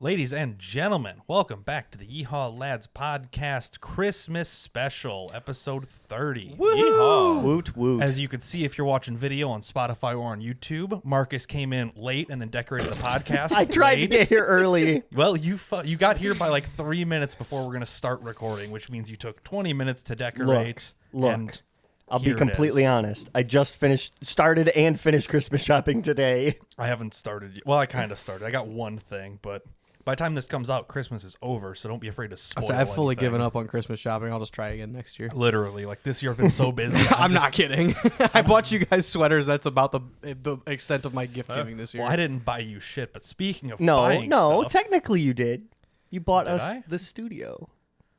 Ladies and gentlemen, welcome back to the Yeehaw Lads Podcast Christmas Special, episode 30. Yeehaw. Woot woot. As you can see if you're watching video on Spotify or on YouTube, Marcus came in late and then decorated the podcast. I tried late. to get here early. Well, you got here by like 3 minutes before we're going to start recording, which means you took 20 minutes to decorate. Look. And I'll be here it completely is. honest. I just started and finished Christmas shopping today. I haven't started yet. Well, I kind of started. I got one thing, but by the time this comes out, Christmas is over, so don't be afraid to spoil So I've fully anything. given up on Christmas shopping. I'll just try again next year. Literally, like this year I've been so busy. I'm not kidding. I bought you guys sweaters. That's about the extent of my gift giving this year. Well, I didn't buy you shit, but speaking of No, buying no. stuff, Technically, you did. You bought Did us I? the studio.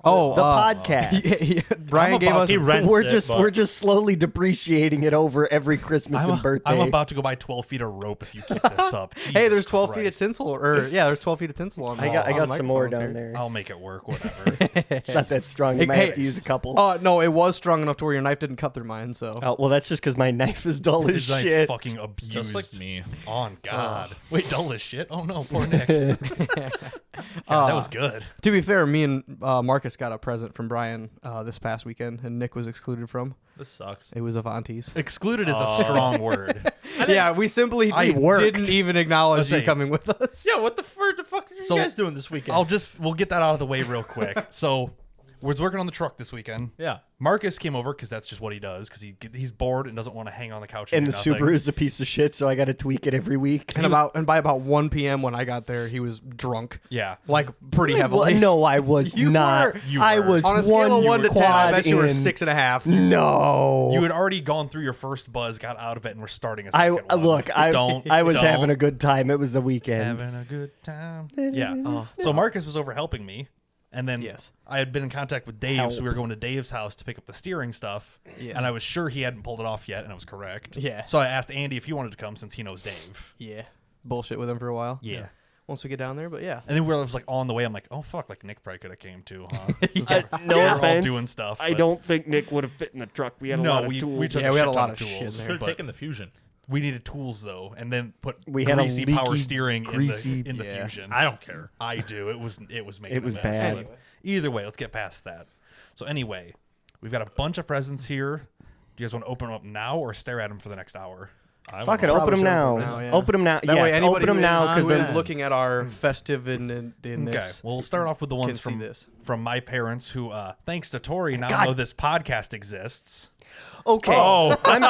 Oh, The podcast. Brian gave us. He rents We're it, just but- we're just slowly depreciating it over every Christmas and birthday. I'm about to go buy 12 feet of rope if you keep this up. Hey, there's Jesus 12 feet of Christ. tinsel, or there's 12 feet of tinsel on. I got on the some more microphones down here. there. I'll make it work, whatever. It's not that strong. You Hey, might have to use a couple. No, it was strong enough to where your knife didn't cut through mine. So Oh, well, that's just because my knife is dull as His knife's shit. fucking abused. Just like me. On God. Wait, dull as shit? Oh no, poor Nick. God, that was good. to be fair, me and Marcus got a present from Brian this past weekend, and Nick was excluded from. This sucks. It was Avanti's. Excluded is a strong word. Yeah, we simply didn't even acknowledge Let's you say- coming with us. Yeah, what the fuck are you So, guys doing this weekend? We'll get that out of the way real quick. So, was working on the truck this weekend. yeah. Marcus came over because that's just what he does because he's bored and doesn't want to hang on the couch. And do the nothing. Subaru's a piece of shit, so I got to tweak it every week. And by about 1 p.m. when I got there, he was drunk. Yeah. Like pretty Well, heavily. no, I was You not. were. You I were. was On a scale of 1 to 10, I quad bet you were in. 6.5. No. You had already gone through your first buzz, got out of it, and we're starting a I second one. look. I was don't. having a good time. It was the weekend. Having a good time. Yeah. So Marcus was over helping me, and then Yes. I had been in contact with Dave, Help. so we were going to Dave's house to pick up the steering stuff, Yes. and I was sure he hadn't pulled it off yet, and I was correct. Yeah. So I asked Andy if he wanted to come since he knows Dave. Yeah. Bullshit with him for a while. Yeah. Once we get down there, but yeah. And then we were like on the way. I'm like, oh fuck, like Nick probably could have came too, huh? No We were all offense. doing stuff. I but- don't think Nick would have fit in the truck. We had a No, lot of we tools. took Yeah, a we had shit a ton lot of of shit tools. in Could there. have But taken the Fusion. we needed tools though, and then put We had a greasy power leaky, steering greasy- in the Yeah. Fusion. I don't care. I do. It was making It was a mess. bad. But either way, let's get past that. So anyway, we've got a bunch of presents here. Do you guys want to open them up now or stare at them for the next hour? Fuck it, Probably open them should now. open them now, yeah. Open them now. That way, Yes, anybody open them now who because is looking at our festive in Okay, this. well, we'll start off with the ones see from this. from my parents who, thanks to Tori, now God. know this podcast exists. Okay. Oh. I'm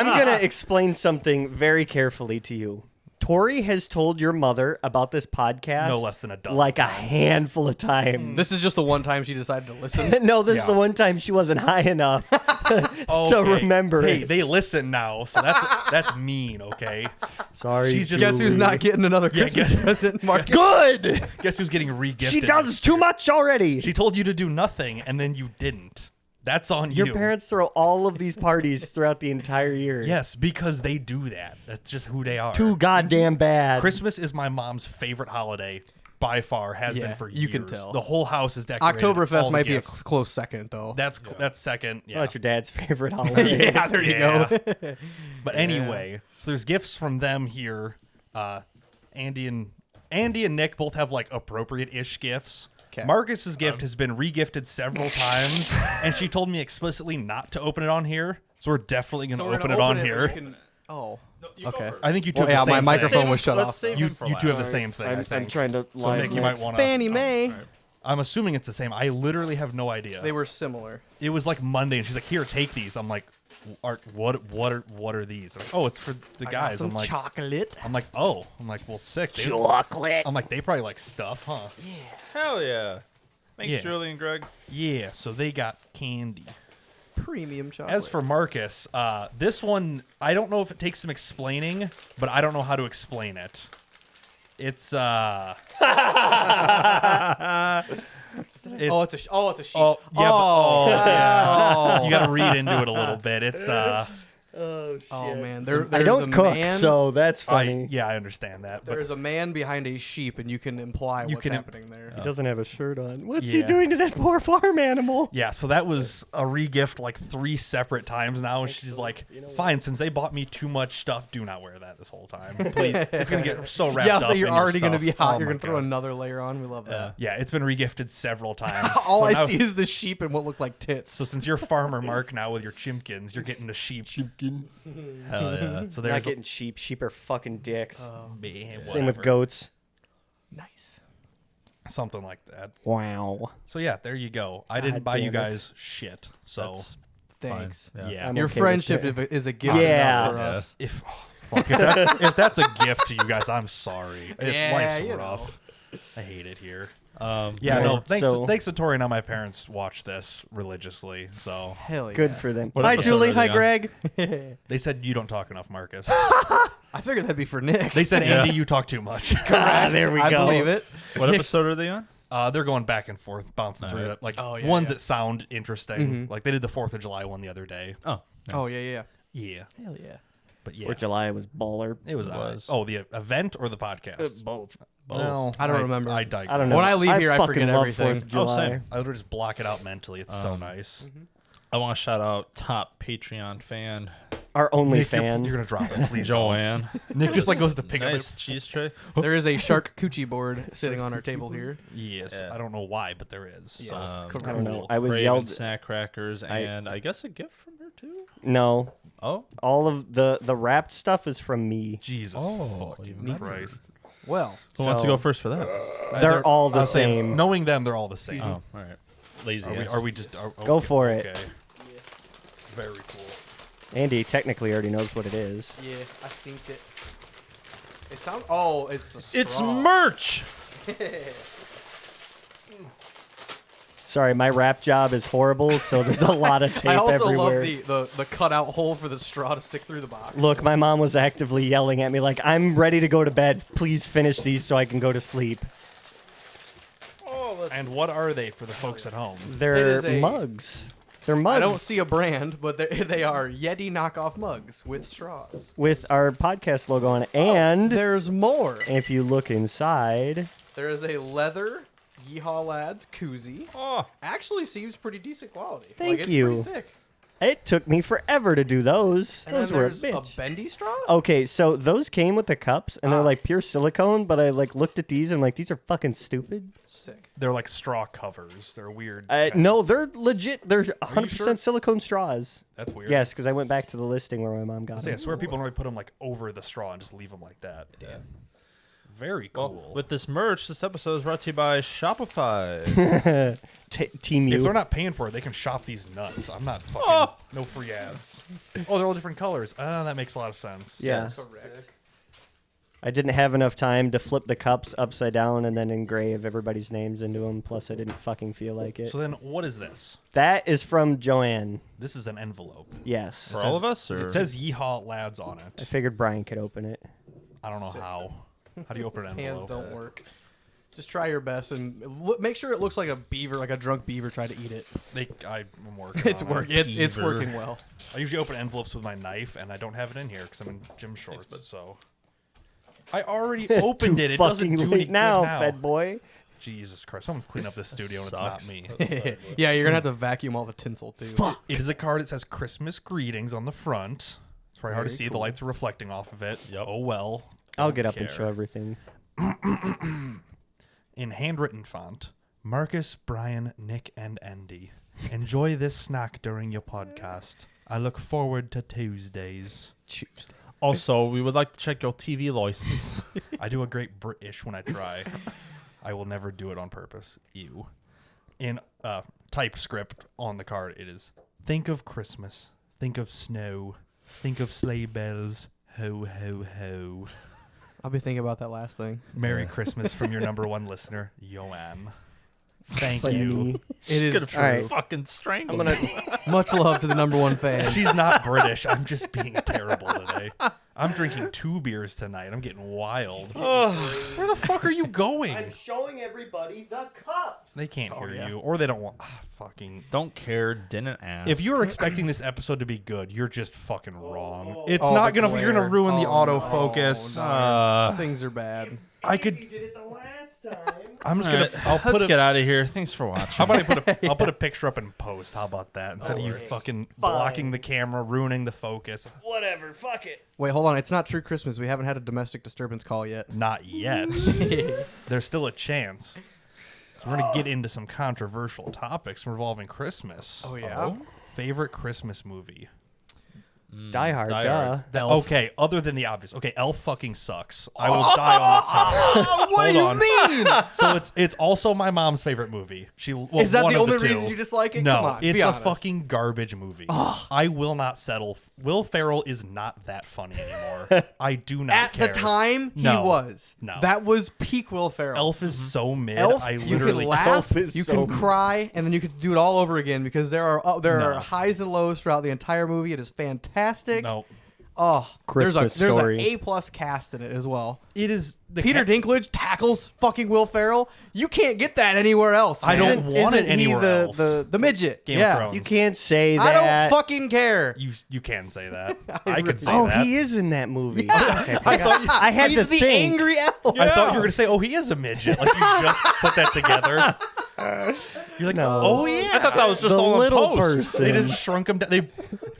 gonna explain something very carefully to you. Tori has told your mother about this podcast No less than a dozen like a times. handful of times. This is just the one time she decided to listen. No, this is Yeah. the one time she wasn't high enough to Okay. remember Hey, it. they listen now, so that's mean. Okay, Sorry. she's just- Guess who's not getting another Yeah, Christmas guess- present, Marcus? good. guess who's getting re-gifted? She does too much already. She told you to do nothing, and then you didn't. That's on Your you. parents throw all of these parties throughout the entire year. Yes, because they do that. That's just who they are. Too goddamn bad. Christmas is my mom's favorite holiday by far. Has Yeah, been for years. you can tell. The whole house is decorated. all Oktoberfest the might be a gifts. close second, though. That's second. Oh, Yeah. that's your dad's favorite holiday. yeah, there you go. But anyway, so there's gifts from them here. Andy and Nick both have like appropriate-ish gifts. 'Kay. Marcus's gift has been re-gifted several times, and she told me explicitly not to open it on here. So we're definitely gonna open it on here. Oh, You okay. I think you two Well, have yeah, the my same microphone thing. was shut Let's off. save You him for two have the last. same thing. I I'm think. trying to So line Nick, you up. might want to. Fannie Mae. I'm assuming it's the same. I literally have no idea. They were similar. It was like Monday, and she's like, "Here, take these." I'm like, "What are these?" I'm like, "Oh, it's for the guys." Some I'm like, chocolate. "Oh." I'm like, "Well, sick." Chocolate. I'm like, "They probably like stuff, huh?" Hell yeah. Thanks, Yeah. Julie and Greg. Yeah. So they got candy. Premium chocolate. As for Marcus, this one I don't know if it takes some explaining, but I don't know how to explain it. It's it's a sheep. Oh, yeah, Oh. yeah. You got to read into it a little bit. It's Oh shit. Oh man, I there's don't a cook, man, so that's funny. I understand that. But there's a man behind a sheep, and you can imply what's happening there. He doesn't have a shirt on. What's he Yeah. doing to that poor farm animal? yeah, so that was a regift like 3 separate times now. And she's like, fine, since they bought me too much stuff, do not wear that this whole time. Please. It's going to get so wrapped Yeah, up so you're in your already gonna stuff. be hot. Oh You're my gonna throw God. another layer on. We love that. Yeah, it's been regifted several times. All So I now- see is the sheep and what look like tits. So since you're Farmer Mark now with your chimkins, you're getting a sheep. Hell yeah. So Not there's getting sheep. Sheep are fucking dicks. a, Same with whatever. goats. Nice. Something like that. Wow. So yeah, there you go. I God didn't buy you damn it. guys shit. So That's Thanks. fine. yeah, I'm Your okay with friendship that. is a gift Yeah. enough for Yeah. us. if that's a gift to you guys, I'm sorry. It's Yeah, life's you know. rough. I hate it here. Yeah, Yeah, no. Right, Thanks, so- thanks to Tori. Now my parents watch this religiously, so Hell yeah. Good for them. What Hi, episode Julie. are Hi, they on? Greg. they said you don't talk enough, Marcus. I figured that'd be for Nick. They said Andy, you talk too much. Ah, there we I go. believe it. What episode are they on? They're going back and forth, bouncing through Alright. it. Like Oh, yeah, ones yeah. that sound interesting. Like they did the 4th of July one the other day. Oh. Nice. Oh yeah. Yeah, Hell yeah. but yeah, 4th of July was baller. it was. It was. Oh, the event or the podcast? Both. Well, I don't remember. I digress. I don't know. When I leave here, I fucking forget love everything. 4th of July. same. I would just block it out mentally. It's so nice. I want to shout out top Patreon fan Our only Nick, fan. you're gonna drop it, please. don't. Joanne. Nick just like goes to pick Nice up. cheese tray. There is a shark coochie board sitting on our table here. Yes, Yeah. I don't know why, but there is. So. Yes, I correct. don't know. I was Raven yelled. snack crackers and I guess a gift from her too. No, Oh, all of the wrapped stuff is from me. Jesus Oh, fucking even better. Christ. Well, who wants to So- go first for that? They're all the I'll say, same. knowing them, they're all the same. Oh, all right. Lazy. Are we just Go okay, for it. Okay. Very cool. Andy technically already knows what it is. yeah, I think it. It sounds. Oh, it's a It's straw. merch. Sorry, my wrap job is horrible, so there's a lot of tape I also everywhere. love the cutout hole for the straw to stick through the box. Look, my mom was actively yelling at me like, "I'm ready to go to bed. Please finish these so I can go to sleep." And what are they for the folks at home? They're is a- mugs. They're mugs I don't see a brand, but they are Yeti knockoff mugs with straws. with our podcast logo on it. And There's more. if you look inside, There is a leather Yeehaw Lads koozie. Oh, Actually seems pretty decent quality. Thank like, it's you. Pretty thick. it took me forever to do those. And Those then were a there's bitch. bendy straw. Okay, so those came with the cups, and they're Ah. like pure silicone. But I like looked at these and like these are fucking stupid. Sick. They're like straw covers. They're weird. No, they're legit. They're 100% sure? silicone straws. That's weird. Yes, because I went back to the listing where my mom got I them. swear people normally put them like over the straw and just leave them like that. yeah. Very Well, cool. with this merch, this episode is brought to you by Shopify. Team if U. they're not paying for it, they can shop these nuts. I'm not fucking. Oh. No free ads. Oh, they're all different colors. That makes a lot of sense. Yeah. Correct. I didn't have enough time to flip the cups upside down and then engrave everybody's names into them. Plus, I didn't fucking feel like it. So then, what is this? That is from Joanne. This is an envelope. Yes. For all of us, or It says "Yeehaw Lads" on I it. figured Brian could open it. I don't know how. How do you open an envelope? Hands don't work. Just try your best and make sure it looks like a beaver, like a drunk beaver tried to eat it. I'm working. It's on it. working. It's Beaver. working well. I usually open envelopes with my knife, and I don't have it in here because I'm in gym shorts. So I already opened it. It doesn't Fucking do late any good now, now. Fed boy. Jesus Christ! Someone's cleaning up this studio, and it's Sucks. not me. Yeah, you're gonna have to vacuum all the tinsel too. It is a card that says Christmas greetings on the front. It's probably hard to Very see. The cool. lights are reflecting off of it. Yep. Oh well. I'll Don't get up and care. show everything. In handwritten font, Marcus, Brian, Nick, and Andy. Enjoy this snack during your podcast. I look forward to Tuesdays. Tuesday. also, we would like to check your TV license. I do a great British when I try. I will never do it on purpose. Ew. In typed script on the card, it is: think of Christmas, think of snow, think of sleigh bells, ho ho ho. I'll be thinking about that last thing. Merry Christmas from your number one listener, Joanne. Thank you. It is gonna true. Alright. fucking strangle. I'm gonna. Much love to the number one fan. She's not British. I'm just being terrible today. I'm drinking 2 beers tonight. I'm getting wild. Where the fuck are you going? I'm showing everybody the cups. They can't hear you, or they don't want. Fucking. Don't care. Didn't ask. If you were expecting this episode to be good, you're just fucking wrong. It's Oh, not the gonna. You're gonna glare. ruin the Oh, autofocus. no. Things are bad. I could. You did it the last time. I'm just All gonna. right, I'll put let's a, get out of here. Thanks for watching. How about I'll put a picture up in post. How about that? Instead of you Alright. fucking Fine. blocking the camera, ruining the focus. Whatever. Fuck it. Wait, hold on. It's not True Christmas. We haven't had a domestic disturbance call yet. Not yet. There's still a chance. So we're gonna get into some controversial topics involving Christmas. Oh yeah. Favorite Christmas movie? Die Hard. Die Duh. Hard. Okay, other than the obvious. Okay, Elf fucking sucks. I will die on this hill. What do Hold you on. mean? So it's also my mom's favorite movie. Is that one the of only two. reason you dislike it? No, Come on, it's be a honest. fucking garbage movie. I will not settle. Will Ferrell is not that funny anymore. I do not At care. the time, he No. was. No. That was peak Will Ferrell. Elf is so mid. Elf, I you literally can laugh, Elf is you so can cry, and then you could do it all over again because there are No. highs and lows throughout the entire movie. It is fantastic. no. Oh, Christmas there's Story. an A+ cast in it as well. It is the Peter Dinklage tackles fucking Will Ferrell. You can't get that anywhere else. I man. don't want it Isn't he anywhere else. The midget. Game of yeah. Thrones. You can't say I that. don't fucking care. You can say that. I I could say Oh, that. he is in that movie. Yeah. Okay, I forgot. I had He's to the think. angry elf. I thought you were gonna say, "Oh, he is a midget." Like you just put that together. You're like, No. "Oh yeah." I thought that was just the all in little post. person. They just shrunk him down. They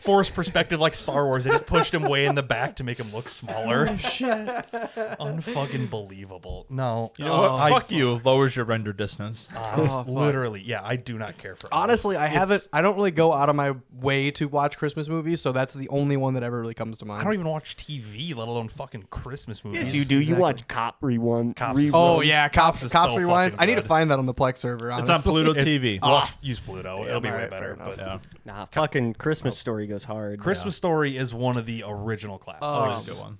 forced perspective like Star Wars. They just pushed him way in the back to make him look smaller. Unfucking believable. No. You know what? Fuck you. Lowers your render distance. fuck. Literally, yeah. I do not care for. Elf. Honestly, I It's- haven't. I don't really go out of my way to watch Christmas movies, so that's the only one that ever really comes to mind. I don't even watch TV, let alone fucking Christmas movies. Yes, you do. You watch Cop Rewind. Cops. Reruns. Oh yeah, Cops is Cops so Rewinds. fucking I need to good. find that on the Plex server. It's Honestly. on Pluto TV. Use Pluto. It'll be way alright, better. fair enough. But Yeah. Nah, fucking Christmas Story goes hard. Christmas Story is one of the original classics. That's a good one.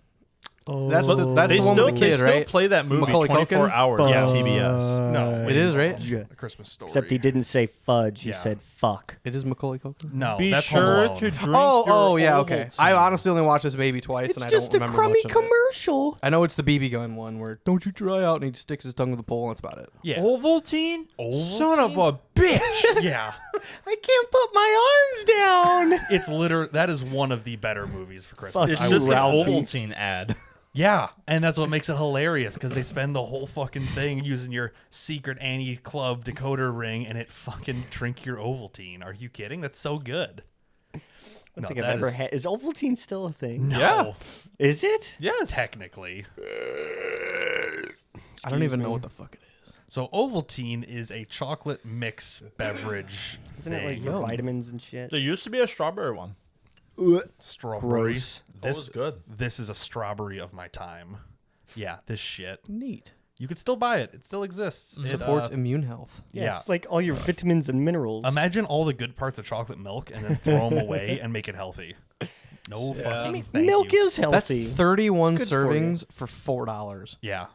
That's the They one still, with the they kid, still right? play that movie Macaulay 24 Culkin? hours Yes. on TBS. No, It is, right? A Christmas Story. Except he didn't say fudge. He Yeah. said fuck. It is Macaulay Culkin. No, Be that's Home sure Alone. to drink Oh, your yeah, okay. Ovaltine. I honestly only watched this maybe twice, It's and I just don't a remember crummy much of it. commercial. I know it's the BB gun one where don't you try out, and he sticks his tongue with the pole, and that's about it. Yeah. Ovaltine? Ovaltine? Son of a bitch. Yeah. I can't put my arms down. It's literally that is one of the better movies for Christmas. It's I just will- an Ralphie. Ovaltine ad. Yeah, and that's what makes it hilarious because they spend the whole fucking thing using your secret Annie Club decoder ring and it fucking drink your Ovaltine. Are you kidding? That's so good. I No, don't think I've that ever is- had. Is Ovaltine still a thing? No, Yeah. Is it? Yes. technically. I don't even know what the fuck it is. So Ovaltine is a chocolate mix beverage. Isn't it like thing. for vitamins and shit? There used to be a strawberry one. Strawberry? Gross. This was good. This is a strawberry of my time. Yeah, this shit. Neat. You could still buy it. It still exists. It, Supports immune health. yeah. It's like all your vitamins and minerals. Imagine all the good parts of chocolate milk and then throw them away and make it healthy. No fucking thank milk you. is That's healthy. 31 It's good for you. servings for $4. Yeah,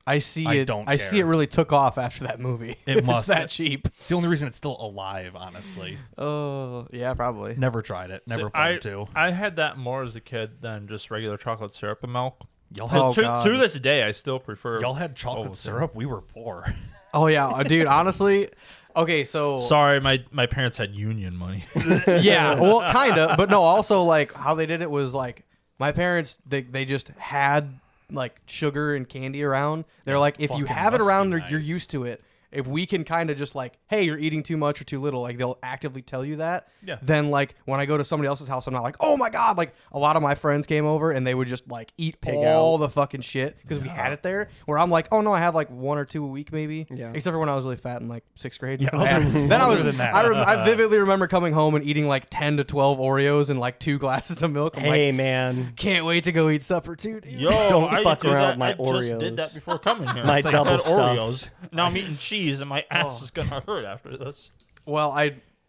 I see I it. don't I see it care. really took off after that movie. It If must. It's that cheap. it's the only reason it's still alive. Honestly, Oh, yeah, probably. never tried it. Never I, planned to. I had that more as a kid than just regular chocolate syrup and milk. Y'all had Oh, to, God. to this day, I still prefer. y'all had chocolate Ovaltine. syrup. We were poor. Oh yeah, dude. Honestly, okay. So Sorry, my parents had union money. yeah, well, kind of, but no. Also, like how they did it was like my parents. They just had like sugar and candy around. They're like, if you fucking have it must around, be you're nice. used to it. If we can kind of just like, hey, you're eating too much or too little, like they'll actively tell you that. Yeah. Then like when I go to somebody else's house, I'm not like, oh my god, like a lot of my friends came over and they would just like eat all the fucking shit because we had it there. Where I'm like, oh no, I have like 1 or 2 a week maybe. Yeah. Except for when I was really fat in like 6th grade. Yeah, then I was. other than that. I vividly remember coming home and eating like 10 to 12 Oreos and like 2 glasses of milk. I'm Hey like, man, can't wait to go eat supper too, dude. Yo, Don't I fuck do around that. with my I just did Oreos. that before coming here. My It's double I had stuffs. Oreos. Now I'm eating cheese, and my ass is gonna hurt after this. Well,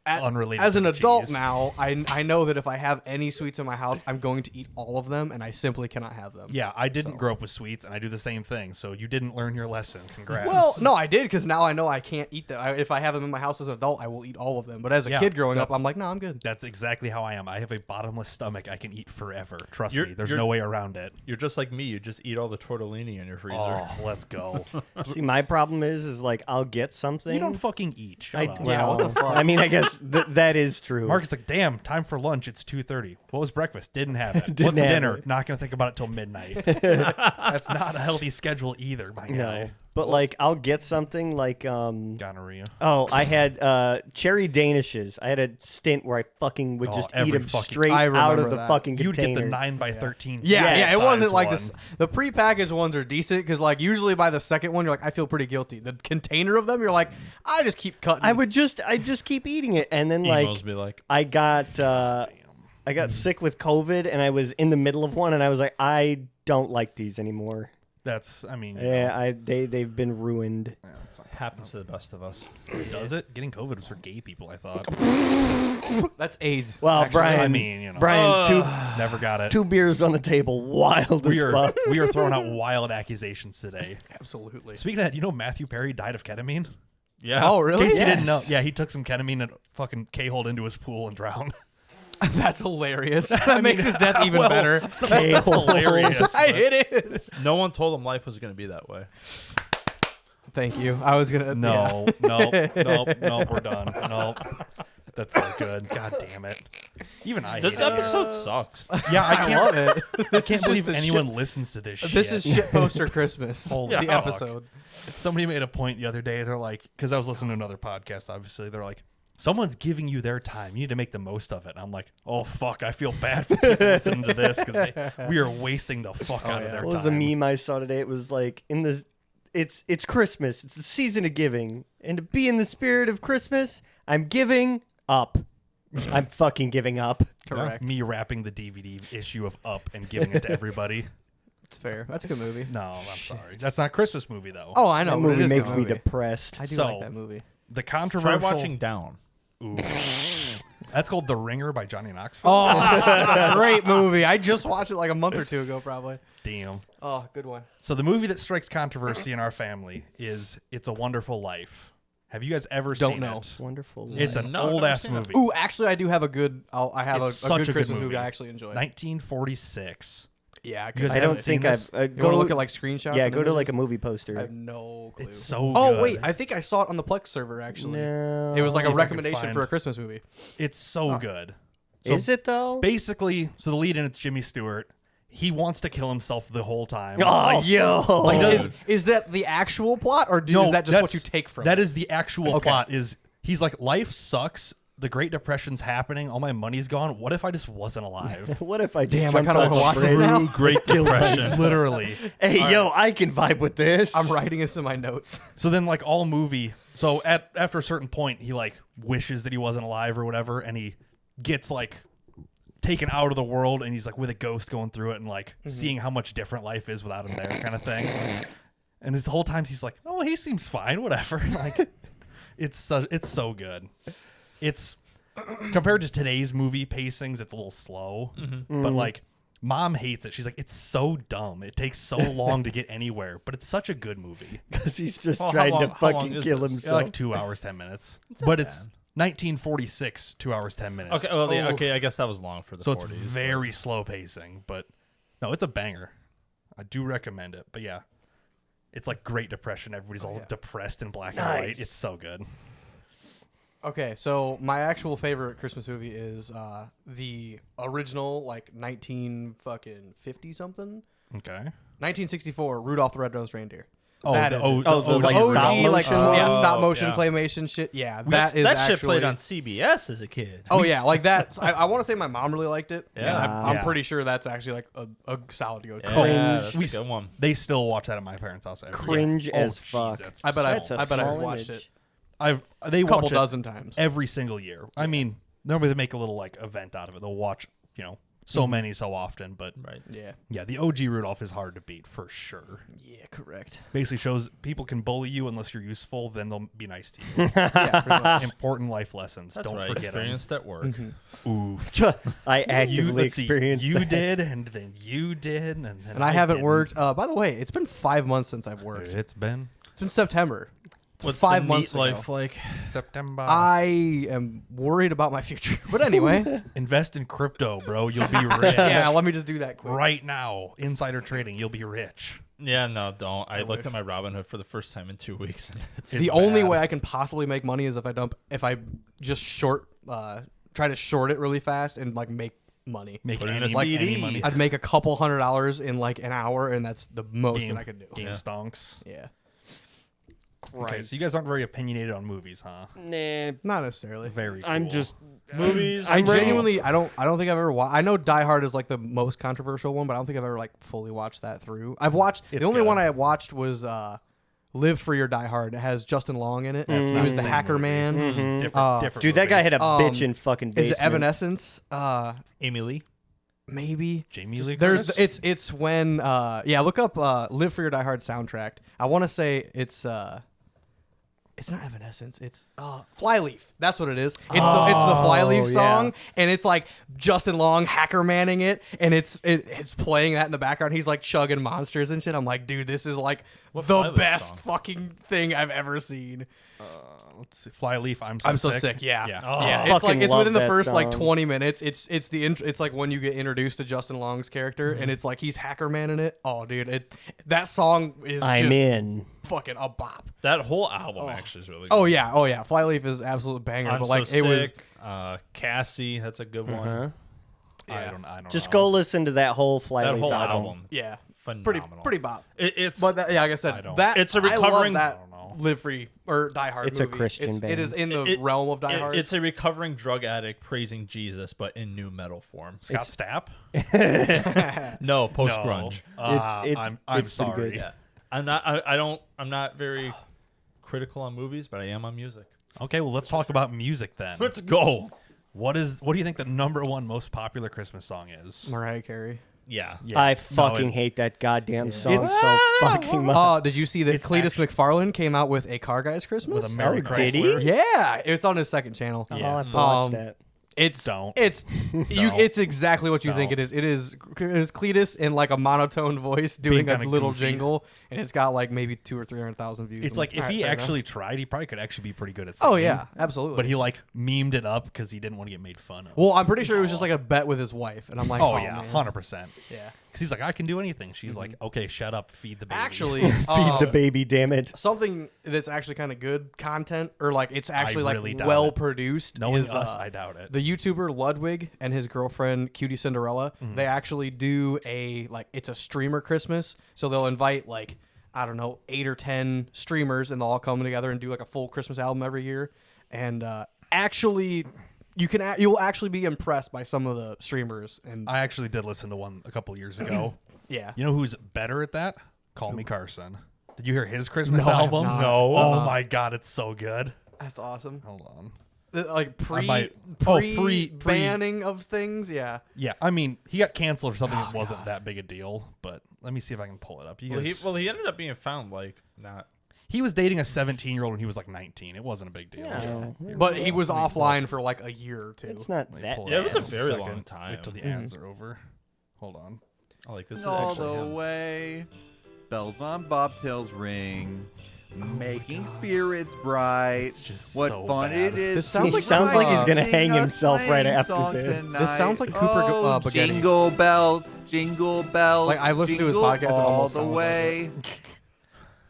unrelated. As to an the adult cheese. now, I know that if I have any sweets in my house, I'm going to eat all of them, and I simply cannot have them. Yeah, I didn't So. grow up with sweets, and I do the same thing. So you didn't learn your lesson. Congrats. Well, no, I did because now I know I can't eat them. If I have them in my house as an adult, I will eat all of them. But as a Yeah, kid growing up, that's- I'm like, no, I'm good. That's exactly how I am. I have a bottomless stomach. I can eat forever. Trust You're- me. There's you're- no way around it. You're just like me. You just eat all the tortellini in your freezer. Oh, let's go. See, my problem is like I'll get something. You don't fucking eat. Shut up. Yeah, what the fuck? I mean, I guess that is true. Mark is like, damn, time for lunch. It's 2:30. What was breakfast? Didn't have it. Didn't What's have dinner? it. Not gonna think about it till midnight. That's not a healthy schedule either, my no, guy. but like I'll get something like Gonorrhea. Oh, I had cherry danishes. I had a stint where I fucking would Oh, just eat every them fucking- straight I out of remember the that. fucking You'd container. get the 9x13. Yeah, Yes. it wasn't size like one. the prepackaged ones are decent because like usually by the second one you're like I feel pretty guilty. The container of them you're like I just keep cutting. I just keep eating it, and then like Emos be like, I got sick with COVID, and I was in the middle of one, and I was like, I don't like these anymore. That's, I mean, Yeah, they've been ruined. happens to the best of us. does it? Getting COVID was for gay people, I thought. That's AIDS. Well, actually. Brian, I mean, you know. Brian, Never got it. two beers on the table, wild as We are, fuck. we are throwing out wild accusations today. Absolutely. Speaking of that, you know Matthew Perry died of ketamine? Yeah. Oh, In really? case you Yes. didn't know. Yeah, he took some ketamine and fucking K-holed into his pool and drowned. That's hilarious. That makes his death even better. That's hilarious. Right, it is. No one told him life was going to be that way. Thank you. I was gonna. No, no, we're done. No. That's so good. God damn it. Even I This hate it. episode sucks. Yeah, I I can't, love it. I can't believe anyone listens to this shit. This is shit poster Christmas. Holy the fuck. episode. Somebody made a point the other day. They're like, because I was listening to another podcast, obviously. They're like, someone's giving you their time. You need to make the most of it. And I'm like, oh, fuck. I feel bad for people listening to this because we are wasting the fuck out of their What was time. the meme I saw today? It was like it's Christmas. It's the season of giving, and to be in the spirit of Christmas, I'm giving up. I'm fucking giving up. Correct. Me wrapping the DVD issue of Up and giving it to everybody. It's fair. That's a good movie. No, I'm sorry. That's not a Christmas movie, though. Oh, I know. That but it movie is a makes good me movie. depressed. I do So- like that movie. The Try controversial. watching Down. Ooh. That's called The Ringer by Johnny Knoxville. Oh, that's a great movie. I just watched it like a month or two ago, probably. Damn. Oh, good one. So the movie that strikes controversy in our family is It's a Wonderful Life. Have you guys ever Don't seen know. it? Wonderful. It's an No, I've old never ass seen it. movie. Ooh, actually, I do have a good. I have It's a such good a good Christmas movie. movie I actually enjoyed. 1946. Yeah, You guys I haven't don't seen think this? I've You go want to to look at like screenshots? yeah, and go to like a images? movie I poster. have no clue. It's so Oh good. wait, I think I saw it on the Plex server actually. No. It was like See a if I can recommendation find- for a Christmas movie. It's so Huh. good. So Is it though? basically, so the lead in it's Jimmy Stewart. He wants to kill himself the whole time. Oh, yo. Like, does- Is that the actual plot, or is that just what you take from that it? is the actual Okay. plot. Is he's like, life sucks. The Great Depression's happening. All my money's gone. What if I just wasn't alive? What if I just Damn, I jumped kinda off wanna a watch this bridge? now. Great Depression. Literally. Hey, yo, I can vibe with this. I'm writing this in my notes. So then, like all movie, so after a certain point, he like wishes that he wasn't alive or whatever, and he gets like taken out of the world, and he's like with a ghost going through it and like seeing how much different life is without him there, kind of thing. And the whole time he's like, "Oh, he seems fine, whatever." Like, it's so good. It's compared to today's movie pacings, it's a little slow, but like. Mom hates it. She's like, it's so dumb. It takes so long to get anywhere, but it's such a good movie. Because he's just Well, how trying to long- how long fucking is kill this? Yeah, himself. like 2 hours 10 minutes, but it's 1946, 2 hours 10 minutes. Okay, well, yeah, Oh. okay, I guess that was long for the so 40s. it's but- very slow pacing, but no, it's a banger. I do recommend it, but yeah, it's like Great Depression. Everybody's all yeah. depressed in black and white. Nice. It's so good. Okay, so my actual favorite Christmas movie is the original, like 50 something, Okay. 1964, Rudolph the Red-Nosed Reindeer. Oh, That the is O- it. the Oh, the, OG like, OG, stop original. like motion? yeah, Oh, stop motion yeah. claymation shit. Yeah, We- that is that actually, shit played on CBS as a kid. Oh yeah, like that. I want to say my mom really liked it. Yeah. and I'm Yeah. pretty sure that's actually like a solid go-to. Yeah, Cringe. that's We a good one. They still watch that at my parents' house. Every Cringe year. as jeez, fuck. that's I bet I That's a bet I've small watched image. it they a watch couple it dozen times. every single year. I mean, normally they make a little like event out of it. They'll watch, so many so often, but Right. Yeah. yeah, the OG Rudolph is hard to beat for sure. Yeah, correct. Basically shows people can bully you unless you're useful, then they'll be nice to you. Yeah, pretty much. Important life lessons. That's Don't what I forget them. experienced at work. Ooh. I actively let's see, experienced you that. did, and then you did, and then And I haven't didn't. worked. By the way, it's been 5 months since I've worked. It's been It's been September. It's What's 5 the months neat life ago. like? September. I am worried about my future. But anyway, Invest in crypto, bro. You'll be rich. yeah, let me just do that quick. Right now, insider trading, you'll be rich. Yeah, no, don't. I looked wish. at my Robinhood for the first time in 2 weeks. It's It's The only bad. way I can possibly make money is if I just try to short it really fast and like make money. Make Put in any, a like, CD. any money. I'd make a couple $100 in like an hour, and that's the most Game, that I could do. game Yeah. stonks. Yeah, Okay, so you guys aren't very opinionated on movies, huh? Nah, not necessarily. Very cool. I'm just movies. I I'm ready. genuinely, I don't think I've ever watched. I know Die Hard is like the most controversial one, but I don't think I've ever like fully watched that through. I've watched It's the only good. one I watched was Live Free or Die Hard. It has Justin Long in it. That's he not was the the same hacker movie. man. Different dude. That movie. guy had a Um, bitch in fucking Is basement. it Evanescence? Amy Lee. Maybe. Jamie Lee There's Curtis? it's when look up Live Free or Die Hard soundtrack. I want to say it's not Evanescence. It's Flyleaf. That's what it is. It's the Flyleaf yeah. song, and it's like Justin Long hacker manning it, and it's playing that in the background. He's like chugging monsters and shit. I'm like, dude, this is like the Flyleaf best song? fucking thing I've ever seen. Let's see. Flyleaf, I'm I'm so sick. Yeah, Yeah. Oh. yeah. I It's like fucking it's love within the that first like song. 20 minutes. It's it's like when you get introduced to Justin Long's character, Mm-hmm. and it's like he's hacker man in it. Oh, dude, that song is I'm just in. fucking a bop. That whole album actually is really good. Oh yeah. Flyleaf is absolute banger, I'm but like so it was. sick. Cassie, that's a good one. Huh? I Yeah. don't Just know. go listen to that whole That Flyleaf whole album. album. Yeah, Phenomenal. pretty bop. It's But that, yeah, like I said, I don't- that It's a I love recovering- I that don't know. Live Free or Die Hard. It's a movie. Christian It band. is in the realm of Die Hard. It's a recovering drug addict praising Jesus, but in new metal form. Scott Stapp? No, post grunge. It's- I'm it's pretty sorry. good. Yeah, I'm not very critical on movies, but I am on music. Okay, well, let's talk about music then. Let's go. What do you think the number one most popular Christmas song is? Mariah Carey. Yeah. Yeah. I No, fucking it- hate that goddamn song It's- so fucking much. Oh, did you see that It's Cletus McFarlane came out with A Car Guy's Christmas? With a Merry Oh, did he? Chrysler. Yeah, it's on his second channel. I'll have to watch Um, that. It's Don't. it's you. Don't. It's exactly what you think it Don't. is. It is Cletus in like a monotone voice doing a kinda little goofy. jingle, and it's got like maybe 200,000 or 300,000 views. It's I'm like if "Alright, he fair enough." actually tried, he probably could actually be pretty good at singing. Oh yeah, absolutely. But he like memed it up because he didn't want to get made fun of. well, I'm pretty sure it was just like a bet with his wife, and I'm like, oh, yeah, man. 100%. Yeah. Because he's like, I can do anything. She's like, okay, shut up, feed the baby. Actually, Feed the baby, damn it. something that's actually kind of good content, or like it's actually really like doubt well it. produced. knowing is, us, I doubt it. The YouTuber Ludwig and his girlfriend Cutie Cinderella, they actually do it's a streamer Christmas. So they'll invite like, I don't know, 8 or 10 streamers, and they'll all come together and do like a full Christmas album every year. And actually, you'll actually be impressed by some of the streamers. And I actually did listen to one a couple years ago. yeah, You know who's better at that? Call Me Carson. Did you hear his Christmas No, I have album? not. No. Oh my God, it's so good. that's awesome. Hold on. Like might- pre pre- banning of things. Yeah. Yeah, I mean, he got canceled for something that wasn't that big a deal, but let me see if I can pull it up. You guys, He ended up being found like not. he was dating a 17-year-old when he was like 19. It wasn't a big deal. Yeah. But he was offline for like a year or two. It's not Let me that. pull Yeah, it was a up in very second. long time. Wait till the ads are over. Hold on. Oh, like this is All actually the him. way, bells on bobtails ring, making spirits bright. It's just What so fun bad. it is! This sounds He like sounds like he's gonna sing hang a himself right sleighing after song this. tonight. This sounds like Cooper oh, Spaghetti. jingle bells, jingle bells. Like, I listened to his jingle podcast, it all almost the sounds like way.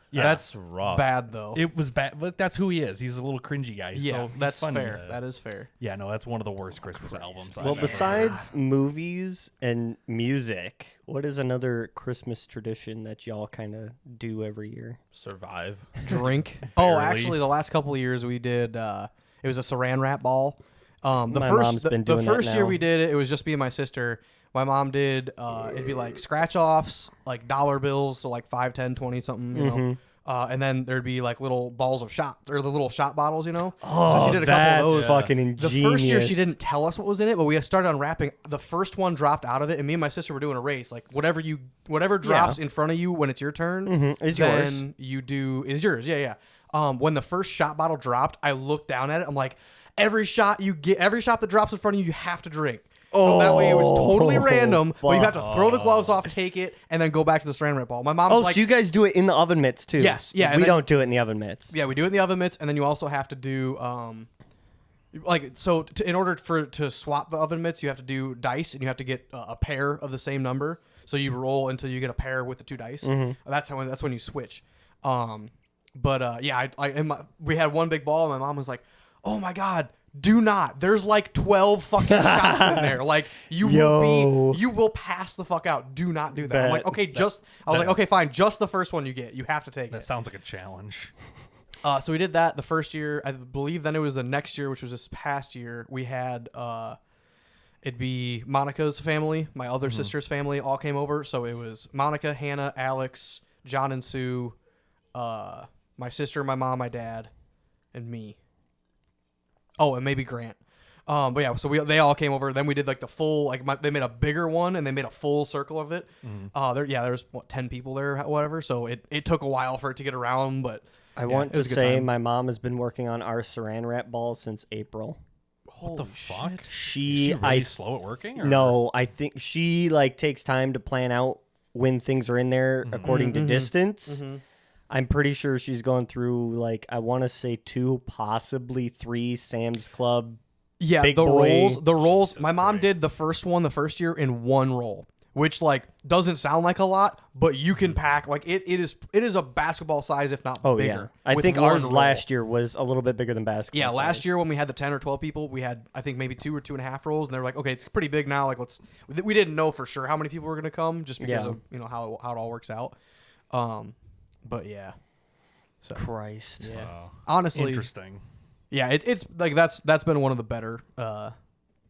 Yeah, That's rough. bad though. it was bad, but that's who he is. He's a little cringy guy. yeah, so he's that's funny. fair. That is fair. Yeah, no, that's one of the worst Christmas albums. Well, I've besides movies and music, what is another Christmas tradition that y'all kind of do every year? Survive. Drink. Barely. Oh, actually, the last couple of years we did. It was a Saran wrap ball. The My first, mom's been the doing that first year now. we did it, it was just me and my sister. My mom did. It'd be like scratch offs, like dollar bills, so like 5, 10, 20 something. You know. And then there'd be like little balls of shot or the little shot bottles, you know. Oh, so she did a that's couple of those. fucking The ingenious. first year she didn't tell us what was in it, but we started unwrapping. The first one dropped out of it, and me and my sister were doing a race. Like whatever drops in front of you when it's your turn, is then yours. you do is yours. Yeah. When the first shot bottle dropped, I looked down at it. I'm like, every shot that drops in front of you, you have to drink. So that way it was totally random, but you have to throw the gloves off, take it, and then go back to the saran wrap ball. My mom's Oh, like, so you guys do it in the oven mitts too? Yes, yeah, and We then- don't do it in the oven mitts. yeah, we do it in the oven mitts, and then you also have to do in order to swap the oven mitts, you have to do dice, and you have to get a pair of the same number. So you roll until you get a pair with the 2 dice. That's when you switch. We had one big ball, and my mom was like, "Oh my god, do not! There's like 12 fucking shots in there. Like you will pass the fuck out. Do not do that." I'm like, "Okay, okay, fine. Just the first one you get. You have to take That it." sounds like a challenge. So we did that the first year. I believe then it was the next year, which was this past year. We had it'd be Monica's family, my other sister's family, all came over. So it was Monica, Hannah, Alex, John and Sue, my sister, my mom, my dad, and me. Oh, and maybe Grant. But yeah, so they all came over. Then we did like the full, they made a bigger one and they made a full circle of it. There was 10 people there, whatever. So it took a while for it to get around, but I yeah, want it to was a good say time. my mom has been working on our saran wrap balls since April. What the fuck? Is She she really slow at working? Or? No, I think she takes time to plan out when things are in there according to distance. I'm pretty sure she's going through I want to say 2, possibly 3 Sam's Club. Yeah, Big the boy. rolls. Jesus My mom Christ. did the first one the first year in 1 roll, which doesn't sound like a lot, but you can pack it is a basketball size, if not Oh bigger. yeah, I with think one ours roll. last year was a little bit bigger than basketball. Yeah, last size. year when we had the 10 or 12 people, we had I think maybe 2 or 2.5 rolls, and they were like, okay, it's pretty big now. We didn't know for sure how many people were gonna come just because Yeah. of how it all works out. But yeah. So Christ. yeah, Wow. honestly, Interesting. yeah, it's that's been one of the better.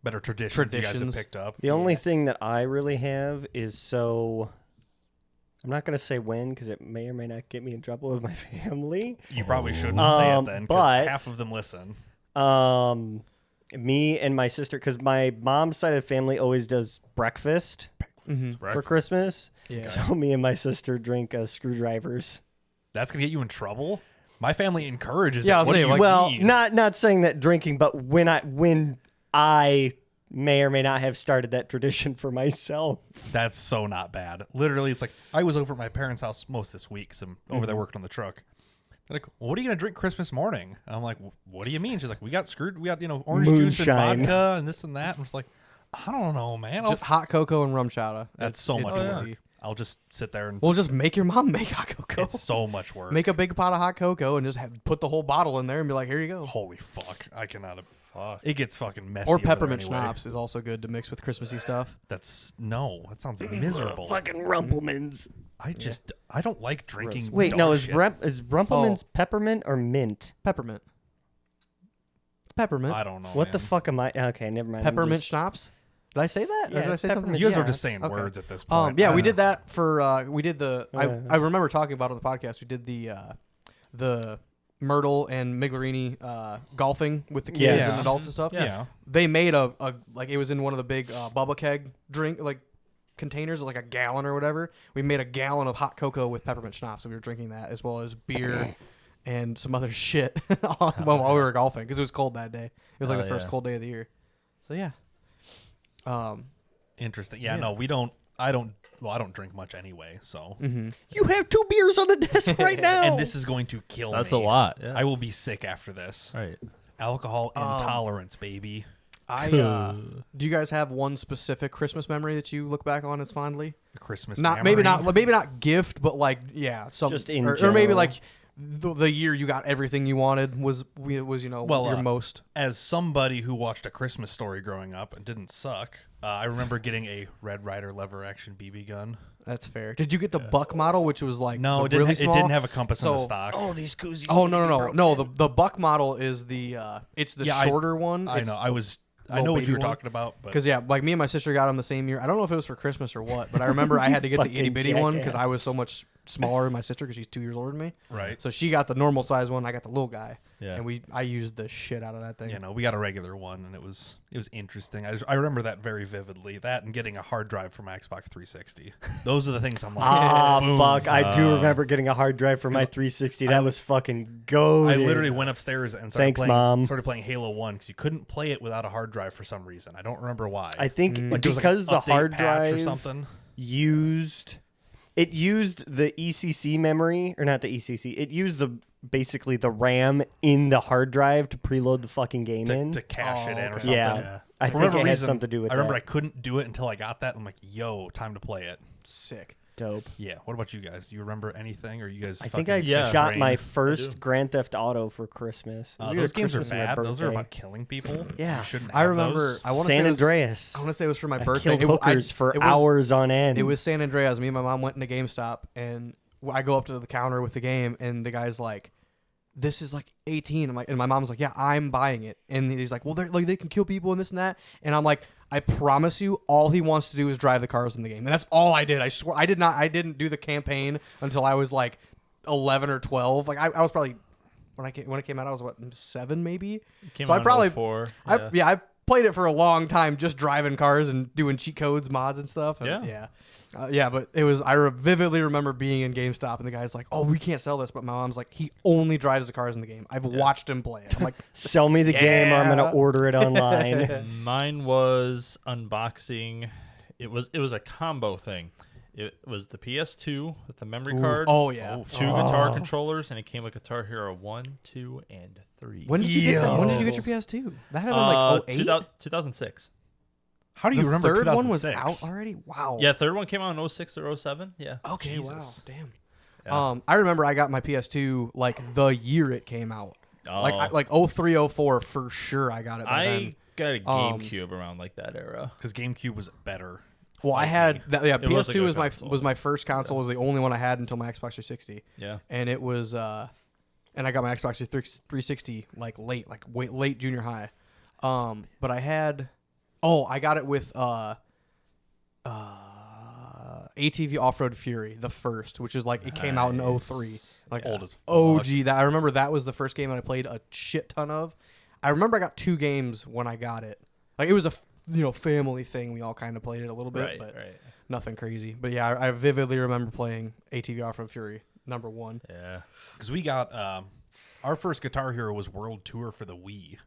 Better traditions you guys have Traditions. picked up. The only thing that I really have is I'm not gonna say when because it may or may not get me in trouble with my family. You probably shouldn't say it then, because but- half of them listen. Me and my sister, because my mom's side of the family always does breakfast for Christmas. Yeah. So me and my sister drink screwdrivers. That's gonna get you in trouble. My family encourages. Yeah, it. I'll What say, do you Well, mean? not saying that drinking, but when I may or may not have started that tradition for myself. That's so not bad. Literally, it's like I was over at my parents' house most this week. So I'm over there working on the truck. They're like, well, "What are you gonna drink Christmas morning?" And I'm like, "What do you mean?" She's like, "We got orange juice Moonshine. and vodka and this and that." I'm just like, "I don't know, man. Just hot cocoa and rum chata. That's so much it's work. easy. I'll just sit there and Well, just make your mom make hot cocoa. it's so much work. Make a big pot of hot cocoa and just put the whole bottle in there and be like, here you go. Holy fuck! I cannot. It gets fucking messy. Or over there peppermint anyway. schnapps is also good to mix with Christmassy stuff. That sounds miserable. Fucking Rumplemans. I don't like drinking. Wait, no, dog is shit. Rumplemans peppermint or mint? Peppermint. It's peppermint. I don't know. What the man. fuck am I? Okay, never mind. I'm Peppermint just- schnapps. Did I say that? Yeah, or did I say something? peppermint. You guys are Yeah. just saying Okay. words at this point. Yeah, I we don't did know. that for we did the I remember talking about it on the podcast. We did the Myrtle and Miglerini golfing with the kids Yeah. and adults and stuff. Yeah. They made a it was in one of the big Bubba keg drink containers, like a gallon or whatever. We made a gallon of hot cocoa with peppermint schnapps, and we were drinking that as well as beer and some other shit while we were golfing because it was cold that day. It was like Oh, the first yeah. cold day of the year. So yeah. Interesting. Yeah, no, we don't. I don't drink much anyway. So, You have 2 beers on the desk right now. and this is going to kill me. That's a lot. Yeah. I will be sick after this. Right. Alcohol intolerance, baby. Do you guys have one specific Christmas memory that you look back on as fondly? The Christmas. Maybe memory. not gift, but some Just in or maybe general. the year you got everything you wanted was your most. As somebody who watched A Christmas Story growing up and didn't suck, I remember getting a Red Ryder lever action BB gun. That's fair. Did you get the Buck model, which was like No, the it didn't. really It small? didn't have a compass in the So- stock. these koozies. Oh no! The Buck model is the it's the Yeah, shorter one. I It's know. I little know what baby you were one. talking about, but Because me and my sister got them the same year. I don't know if it was for Christmas or what, but I remember I had to get the Fucking itty bitty one because I was jackass. so much smaller than my sister because she's 2 years older than me. Right. So she got the normal size one. I got the little guy. Yeah. And I used the shit out of that thing. You know, we got a regular one, and it was interesting. I remember that very vividly. That and getting a hard drive for my Xbox 360. Those are the things I'm like, boom. Fuck! I do remember getting a hard drive for my 360. That was fucking gold. I literally went upstairs and Thanks, Mom. started playing Halo 1 because you couldn't play it without a hard drive for some reason. I don't remember why. I think Like, there was, like, an because the update hard patch or drive something. used the ECC memory, or not the ECC. It used basically the RAM in the hard drive to preload the fucking game in. To cash it in or okay. something. Yeah. I For think whatever it has reason, something to do with I remember I that. couldn't do it until I got that. I'm like, yo, time to play it. Sick. Dope. Yeah. What about you guys? Do you remember anything, or you guys? I think fucking I Yeah. got brain? my do. first Grand Theft Auto for Christmas. It was either Those games are Christmas or my bad. Those are birthday. about killing people. Yeah. You shouldn't. I have remember. those. I want to say San it was, Andreas. I want to say it was for my I birthday. killed hookers for it was- hours on end. It was San Andreas. Me and my mom went into GameStop, and I go up to the counter with the game, and the guy's like, "This is like 18." I'm like, and my mom's like, "Yeah, I'm buying it." And he's like, "Well, they're like they can kill people and this and that." And I'm like, "I promise you, all he wants to do is drive the cars in the game." And that's all I did. I swear, I didn't do the campaign until I was like 11 or 12. Like I was probably when it came out, I was what 7 maybe. Came So I out in probably 04. I played it for a long time, just driving cars and doing cheat codes, mods, and stuff. And Yeah. but it was. Vividly remember being in GameStop, and the guy's like, "Oh, we can't sell this," but my mom's like, "He only drives the cars in the game. I've watched him play it." I'm like, Sell me the game, or I'm gonna Yeah. order it online. Mine was unboxing. It was a combo thing. It was the PS2 with the memory card. "Oh yeah." Two guitar controllers, and it came with Guitar Hero 1, 2, and 3. When did you get? When did you get your PS2? That had been like 08. 2006. How do you The remember third one was 2006? out already. Wow. Yeah, third one came out in 06 or 07. Yeah. Okay. Wow. Jesus. Damn. Yeah. I remember I got my PS2 like the year it came out. Oh. Like 03, 04 for sure. I got it. By then. I got a Um, GameCube around like that era. Because GameCube was better. Well, I had that. Yeah, It was a PS2 good was my console. was my first console. Was the only one I had until my Xbox 360, Yeah. and it was and I got my Xbox 360 like late junior high. But I had I got it with ATV Off-Road Fury, the first, which is like it came out in 03. Like Old as fuck. OG. That I remember that was the first game that I played a shit ton of. I remember I got 2 games when I got it. Like it was a family thing. We all kind of played it a little bit, but Right. nothing crazy. But yeah, I vividly remember playing ATV Off-Road Fury #1. Yeah. Because we got our first Guitar Hero was World Tour for the Wii.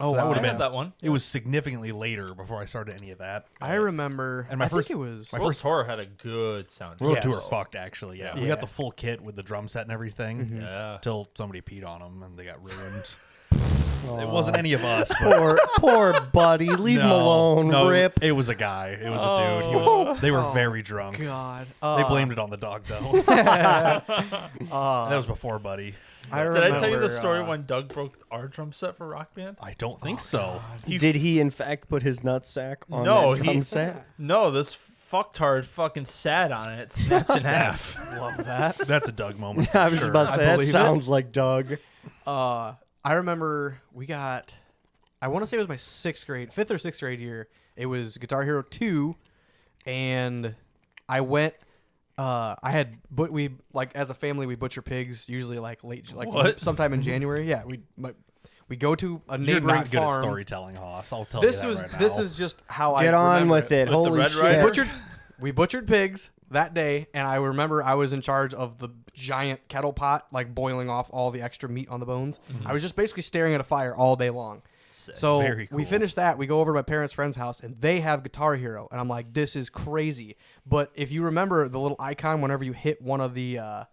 Oh, that wow. would've I been- had that one. It was significantly later before I started any of that. I remember. And my I first- think it was. my World first- Tour had a good soundtrack. World Yes. Tour fucked actually. Yeah, we Yeah. got the full kit with the drum set and everything. Yeah. Until somebody peed on them and they got ruined. It wasn't any of us. But poor buddy. Leave him alone. No, Rip. it was a guy. It was a dude. He was. They were Oh, very drunk. God. They blamed it on the dog though. That was before Buddy. I Did I tell you the remember, story when Doug broke our drum set for Rock Band? I don't think so. Did he in fact put his nutsack on No, that drum he- set? No, this fucktard fucking sat on it, snapped in half. Love that. That's a Doug moment. I was just about to I say that believe it. sounds like Doug. I remember we got. I want to say it was my 5th or 6th grade year. It was Guitar Hero 2, and I went. We like as a family we butcher pigs usually like What? sometime in January. Yeah, we go to a You're neighboring not good at farm. storytelling, Hoss. I'll tell This you was that right this now. is just how I Get on remember with it. With the Holy Red shit. Ryder? We butchered pigs that day, and I remember I was in charge of the giant kettle pot, like boiling off all the extra meat on the bones. I was just basically staring at a fire all day long. So Very we cool. finished that. We go over to my parents' friend's house, and they have Guitar Hero, and I'm like, this is crazy. But if you remember the little icon, whenever you hit one of the,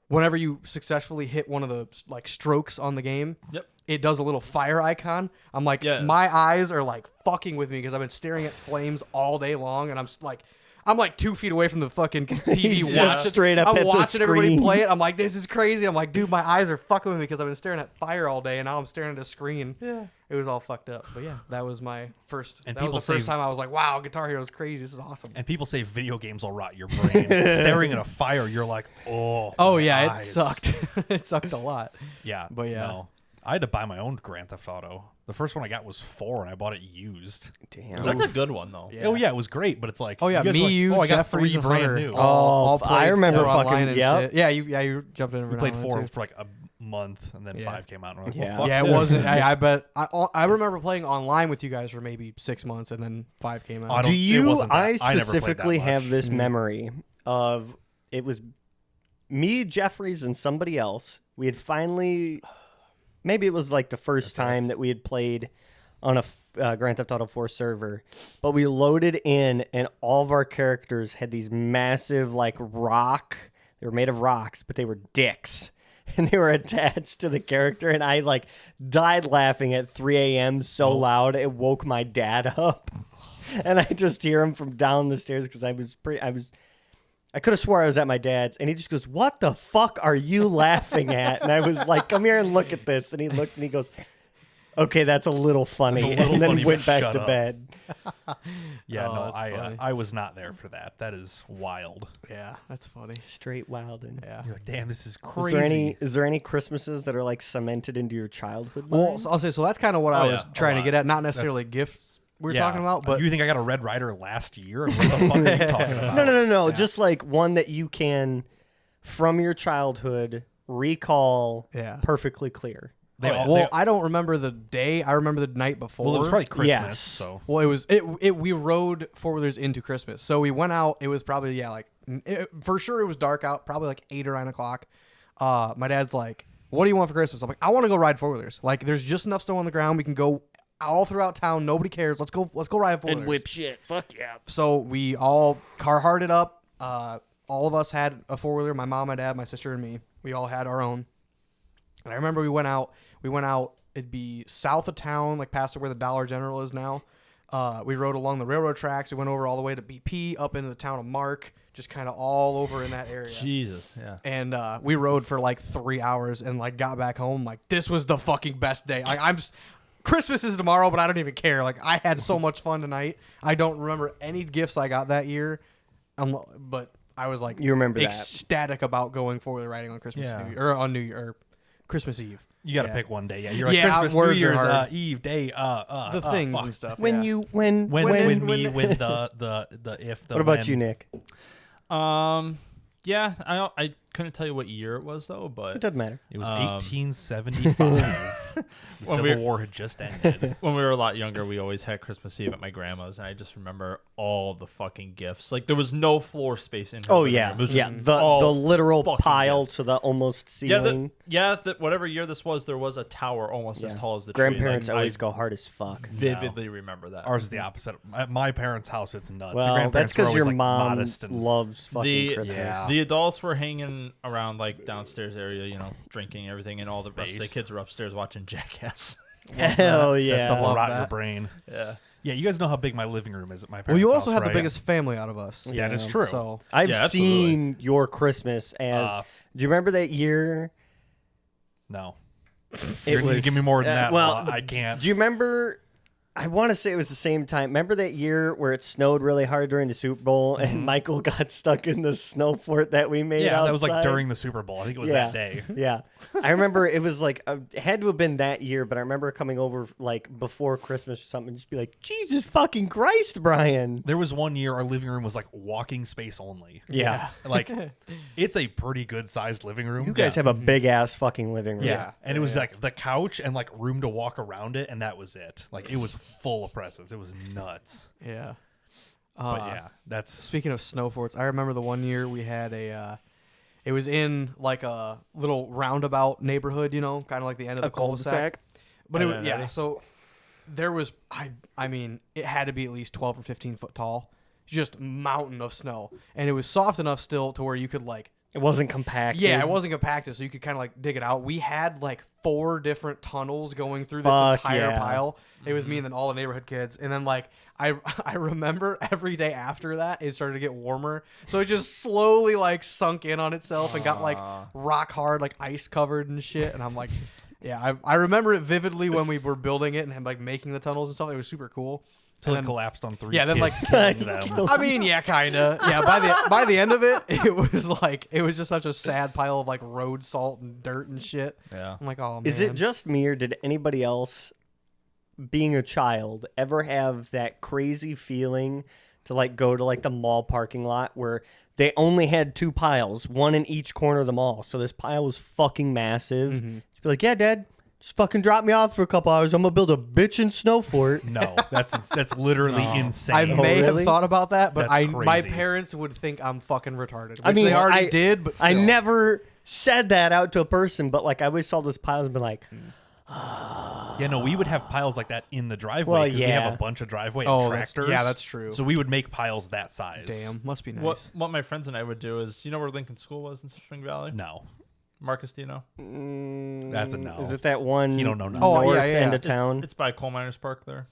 whenever you successfully hit one of the like strokes on the game, Yep. it does a little fire icon. I'm like, Yes. my eyes are like fucking with me because I've been staring at flames all day long, and I'm like 2 feet away from the fucking TV. He's watching- just straight up I'm at the watching everybody screen. play it. I'm like, this is crazy. I'm like, dude, my eyes are fucking with me because I've been staring at fire all day, and now I'm staring at a screen. Yeah, it was all fucked up. But yeah, that was my first. And that was people the first say- time I was like, wow, Guitar Hero is crazy. This is awesome. And people say video games will rot your brain. Staring at a fire, you're like, oh. Oh my yeah, it eyes. sucked. It sucked a lot. Yeah, But yeah. no. I had to buy my own Grand Theft Auto. The first one I got was 4, and I bought it used. Damn. That's a good one though. Oh yeah, it was great, but it's like Oh yeah, guys me, were like, you, oh, I got Jeffries, 3 and brand Hunter. new. Oh, I played remember online fucking- and yep. shit. Yeah, you jumped in. We every played now and 4 then, for like a month, and then Yeah. 5 came out. And I'm like, Yeah. well, fuck Yeah, it this. wasn't. I bet. I remember playing online with you guys for maybe 6 months, and then 5 came out. I don't- Do it you? wasn't that- I I never played that specifically have much. this memory of it was me, Jeffries, and somebody else. We had finally, maybe it was like the first time that we had played on a Grand Theft Auto 4 server, but we loaded in, and all of our characters had these massive like rock. They were made of rocks, but they were dicks. And they were attached to the character, and I like died laughing at 3 a.m. so loud it woke my dad up, and I just hear him from down the stairs because I could have swore I was at my dad's, and he just goes, "What the fuck are you laughing at?" And I was like, "Come here and look at this," and he looked and he goes, "Okay, that's a little funny," That's a little and then funny, went but back shut to up. bed. Yeah, Oh, no, that's funny. I was not there for that. That is wild. Yeah, that's funny. Straight wildin'. Yeah. You're like, damn, this is Is crazy. there any Christmases that are like cemented into your childhood? Well, mind? so I'll say so. That's kind of what I Oh, was yeah, a trying to lot. get at. Not necessarily gifts we were Yeah. talking about, but you think I got a Red Rider last year? What the fuck are you talking about? No. Just like one that you can, from your childhood, recall Yeah. perfectly clear. They all- well, they- I don't remember the day. I remember the night before. well, it was probably Christmas. Yes. So Well, we rode 4-wheelers into Christmas. So we went out. It was probably, for sure it was dark out, probably like 8 or 9 o'clock. My dad's like, "What do you want for Christmas?" I'm like, "I want to go ride 4-wheelers. Like, there's just enough snow on the ground. We can go all throughout town. Nobody cares. Let's go ride 4-wheelers." shit. Fuck yeah. So we all Carhartted up. All of us had a 4-wheeler. My mom, my dad, my sister, and me. We all had our own. And I remember we went out. It'd be south of town, like past where the Dollar General is now. We rode along the railroad tracks. We went over all the way to BP, up into the town of Mark, just kind of all over in that area. Jesus, yeah. And we rode for like 3 hours and like got back home. Like, this was the fucking best day. Like, Christmas is tomorrow, but I don't even care. Like, I had so much fun tonight. I don't remember any gifts I got that year, but I was like, You remember that. ecstatic about going 4-wheeler riding on Christmas Yeah. New Year, or on New Year, or Christmas Eve. you got to Yeah. pick one day. Yeah, you're like Yeah, Christmas, New words are Year's, hard. Eve, day, The things fuck. and stuff. When yeah. you when When the if the what about when. you, Nick? Yeah, I couldn't tell you what year it was though, It but doesn't matter. It was 1875. The When Civil War had just ended. when we were a lot younger, we always had Christmas Eve at my grandma's, and I just remember all the fucking gifts. Like, there was no floor space in her Oh living yeah, room. It was yeah. just The all literal fucking pile gifts. to the almost Yeah, ceiling. whatever year this was, there was a tower almost as Yeah. tall as the Grandparents tree. Like, always I go hard as fuck. vividly remember that. Ours is the opposite. At my parents' house, it's nuts. the Well, grandparents that's were because always your like mom modest and loves fucking The- Christmas. Yeah. The adults were hanging around like downstairs area, drinking everything, and all the rest of the Based. kids were upstairs watching Jackass. Hell that yeah. stuff will Love rot your that. brain. Yeah. Yeah, you guys know how big my living room is at my parents' Well, you also house, have the right? biggest family out of us. That is Yeah. true. So I've Yeah, absolutely. seen your Christmas as. Do you remember that year? No. It You're gonna was give me more than that. Well, Well, I can't. do you remember? I want to say it was the same time. Remember that year where it snowed really hard during the Super Bowl and Michael got stuck in the snow fort that we made? Yeah, that was like outside? during the Super Bowl. I think it was Yeah. that day. Yeah, I remember it was like it had to have been that year, but I remember coming over like before Christmas or something, and just be like, Jesus fucking Christ, Brian. There was one year our living room was like walking space only. Yeah, Like, it's a pretty good sized living room. you guys have a big ass fucking living room. Yeah. And it was like the couch and like room to walk around it, and that was it. Like, it was full of presents. It was nuts. yeah. But yeah, that's Speaking of snow forts, I remember the one year we had it was in like a little roundabout neighborhood, kind of like the end of the A cul-de-sac? cul-de-sac. But Yeah, yeah, ready? so there was I mean, it had to be at least 12 or 15 foot tall, just mountain of snow, and it was soft enough still to where you could like. It wasn't compacted. Yeah, it wasn't compacted, so you could kind of like dig it out. We had like 4 different tunnels going through this Fuck entire yeah. pile. It was me and then all the neighborhood kids, and then like I remember every day after that it started to get warmer, so it just slowly like sunk in on itself and got like rock hard, like ice covered and shit. And I'm like, yeah, I remember it vividly when we were building it and like making the tunnels and stuff. It was super cool. Till And it then- collapsed on 3 Yeah, then, kids, like- killing them. I mean, yeah, kinda. Yeah, by the end of it, it was just such a sad pile of like road salt and dirt and shit. Yeah. I'm like, oh man. Is it just me, or did anybody else, being a child, ever have that crazy feeling to like go to like the mall parking lot where they only had 2 piles, one in each corner of the mall? So this pile was fucking massive. Just be like, yeah, Dad, just fucking drop me off for a couple hours. I'm gonna build a bitchin' snow fort. No, that's literally insane. I may really? have thought about that, but That's my crazy. parents would think I'm fucking retarded. Which I mean, they already I did, but still. I never said that out to a person, but like I always saw those piles and be like, Yeah, no, we would have piles like that in the driveway Well, because we have yeah. a bunch of driveway Oh, and that's- tractors. yeah, that's true. So we would make piles that size. Damn, must be nice. What my friends and I would do is, you know where Lincoln School was in Spring Valley? No, Marcus, do you know? that's a no. is it that one? You don't know. Oh, north yeah, yeah. end of town? It's by Coal Miners Park there.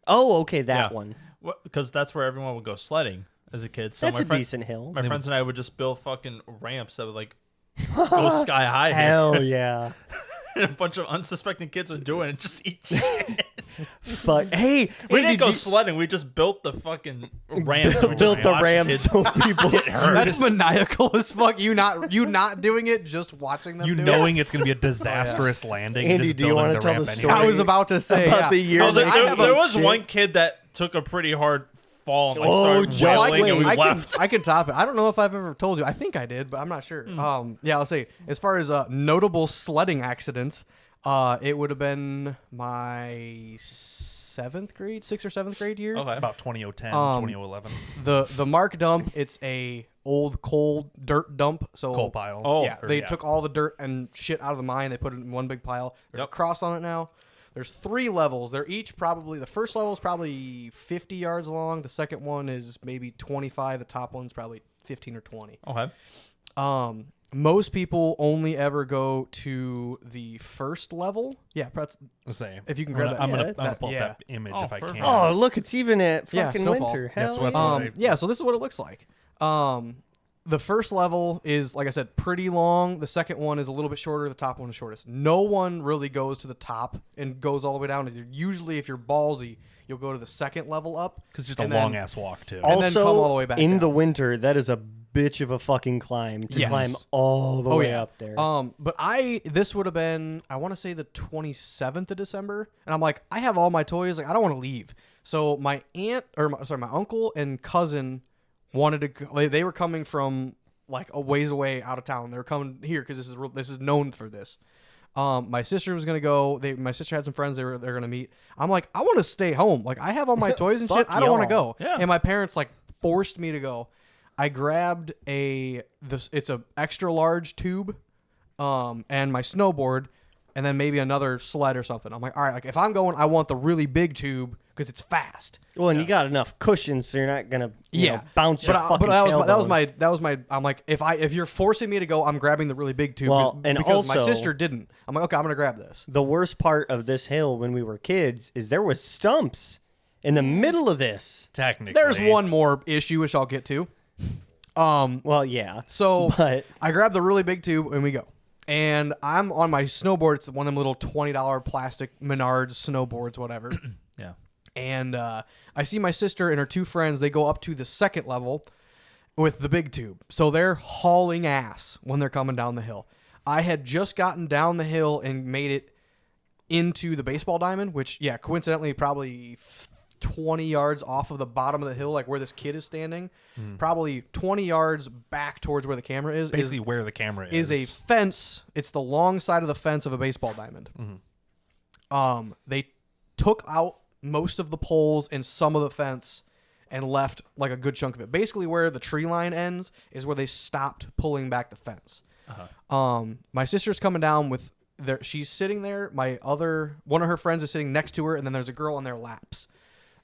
Oh, okay, that Yeah. one. Because that's where everyone would go sledding as a kid. So That's my a friend- decent hill. My friends and I would just build fucking ramps that would like go sky high. Hell yeah. And a bunch of unsuspecting kids would do it and just eat shit. Fuck. Hey, We hey, didn't did go you- sledding. We just built the fucking ramps. and we built just the watched ramp kids so people get hurt. That's maniacal as fuck. You not doing it, just watching them. You do knowing it. it's going to be a disastrous landing. Andy, just do you building wanna the tell ramp the anyway. story? I was about to say about yeah. the year Oh, that there was shit. one kid that took a pretty hard fall and like Oh, started Josh, wailing and we I left. can top it. I don't know if I've ever told you. I think I did, but I'm not sure. Yeah, I'll say as far as notable sledding accidents, it would have been my 6th or 7th grade year. Okay. About 2010, Um, 2011. The Mark dump. It's a old coal dirt dump. So Coal pile. Oh, yeah, they took all the dirt and shit out of the mine. They put it in one big pile. There's a cross on it now. There's 3 levels. They're each probably, the first level is probably 50 yards long. The second one is maybe 25. The top one's probably 15 or 20. Okay. Most people only ever go to the first level. Yeah, perhaps, Let's say, if you can I'm grab gonna, that. I'm gonna, Yeah, I'm gonna that- pull up yeah. that image Oh, if I perfect. can. Oh, look, it's even at Yeah, fucking snowfall. winter. That's Hell what's yeah. what I- Yeah, so this is what it looks like. The first level is, like I said, pretty long. The second one is a little bit shorter. The top one is shortest. No one really goes to the top and goes all the way down. Usually, if you're ballsy, you'll go to the second level up. Because just a and then- long ass walk too. And then Also, come all the way back in down. the winter, that is a bitch of a fucking climb to Yes. climb all the way up there. But this would have been, I want to say the 27th of December, and I'm like, I have all my toys, like I don't want to leave. So my my uncle and cousin wanted to go, they were coming from like a ways away out of town. They were coming here because this is known for this. My sister was gonna go. My sister had some friends they're gonna meet. I'm like, I want to stay home. Like I have all my toys and shit. Fuck I don't want to y'all. go. Yeah. And my parents like forced me to go. I grabbed it's a extra large tube, and my snowboard, and then maybe another sled or something. I'm like, all right, like if I'm going, I want the really big tube because it's fast. Well, and you got enough cushion, so you're not gonna bounce your but fucking that was tailbone. my. I'm like, if you're forcing me to go, I'm grabbing the really big tube. Well, and because my also- sister didn't. I'm like, okay, I'm gonna grab this. The worst part of this hill when we were kids is there was stumps in the middle of this. Technically, There's one more issue which I'll get to. Well, yeah. So But- I grab the really big tube and we go. And I'm on my snowboard. It's one of them little $20 plastic Menards snowboards, whatever. Yeah. And I see my sister and her 2 friends. They go up to the second level with the big tube. So they're hauling ass when they're coming down the hill. I had just gotten down the hill and made it into the baseball diamond, which, yeah, coincidentally, probably 20 yards off of the bottom of the hill, like where this kid is standing. Probably 20 yards back towards where the camera is. basically where the camera Is a fence. It's the long side of the fence of a baseball diamond. They took out most of the poles and some of the fence and left like a good chunk of it. Basically, where the tree line ends is where they stopped pulling back the fence. My sister's coming down with she's sitting there. One of her friends is sitting next to her, and then there's a girl on their laps.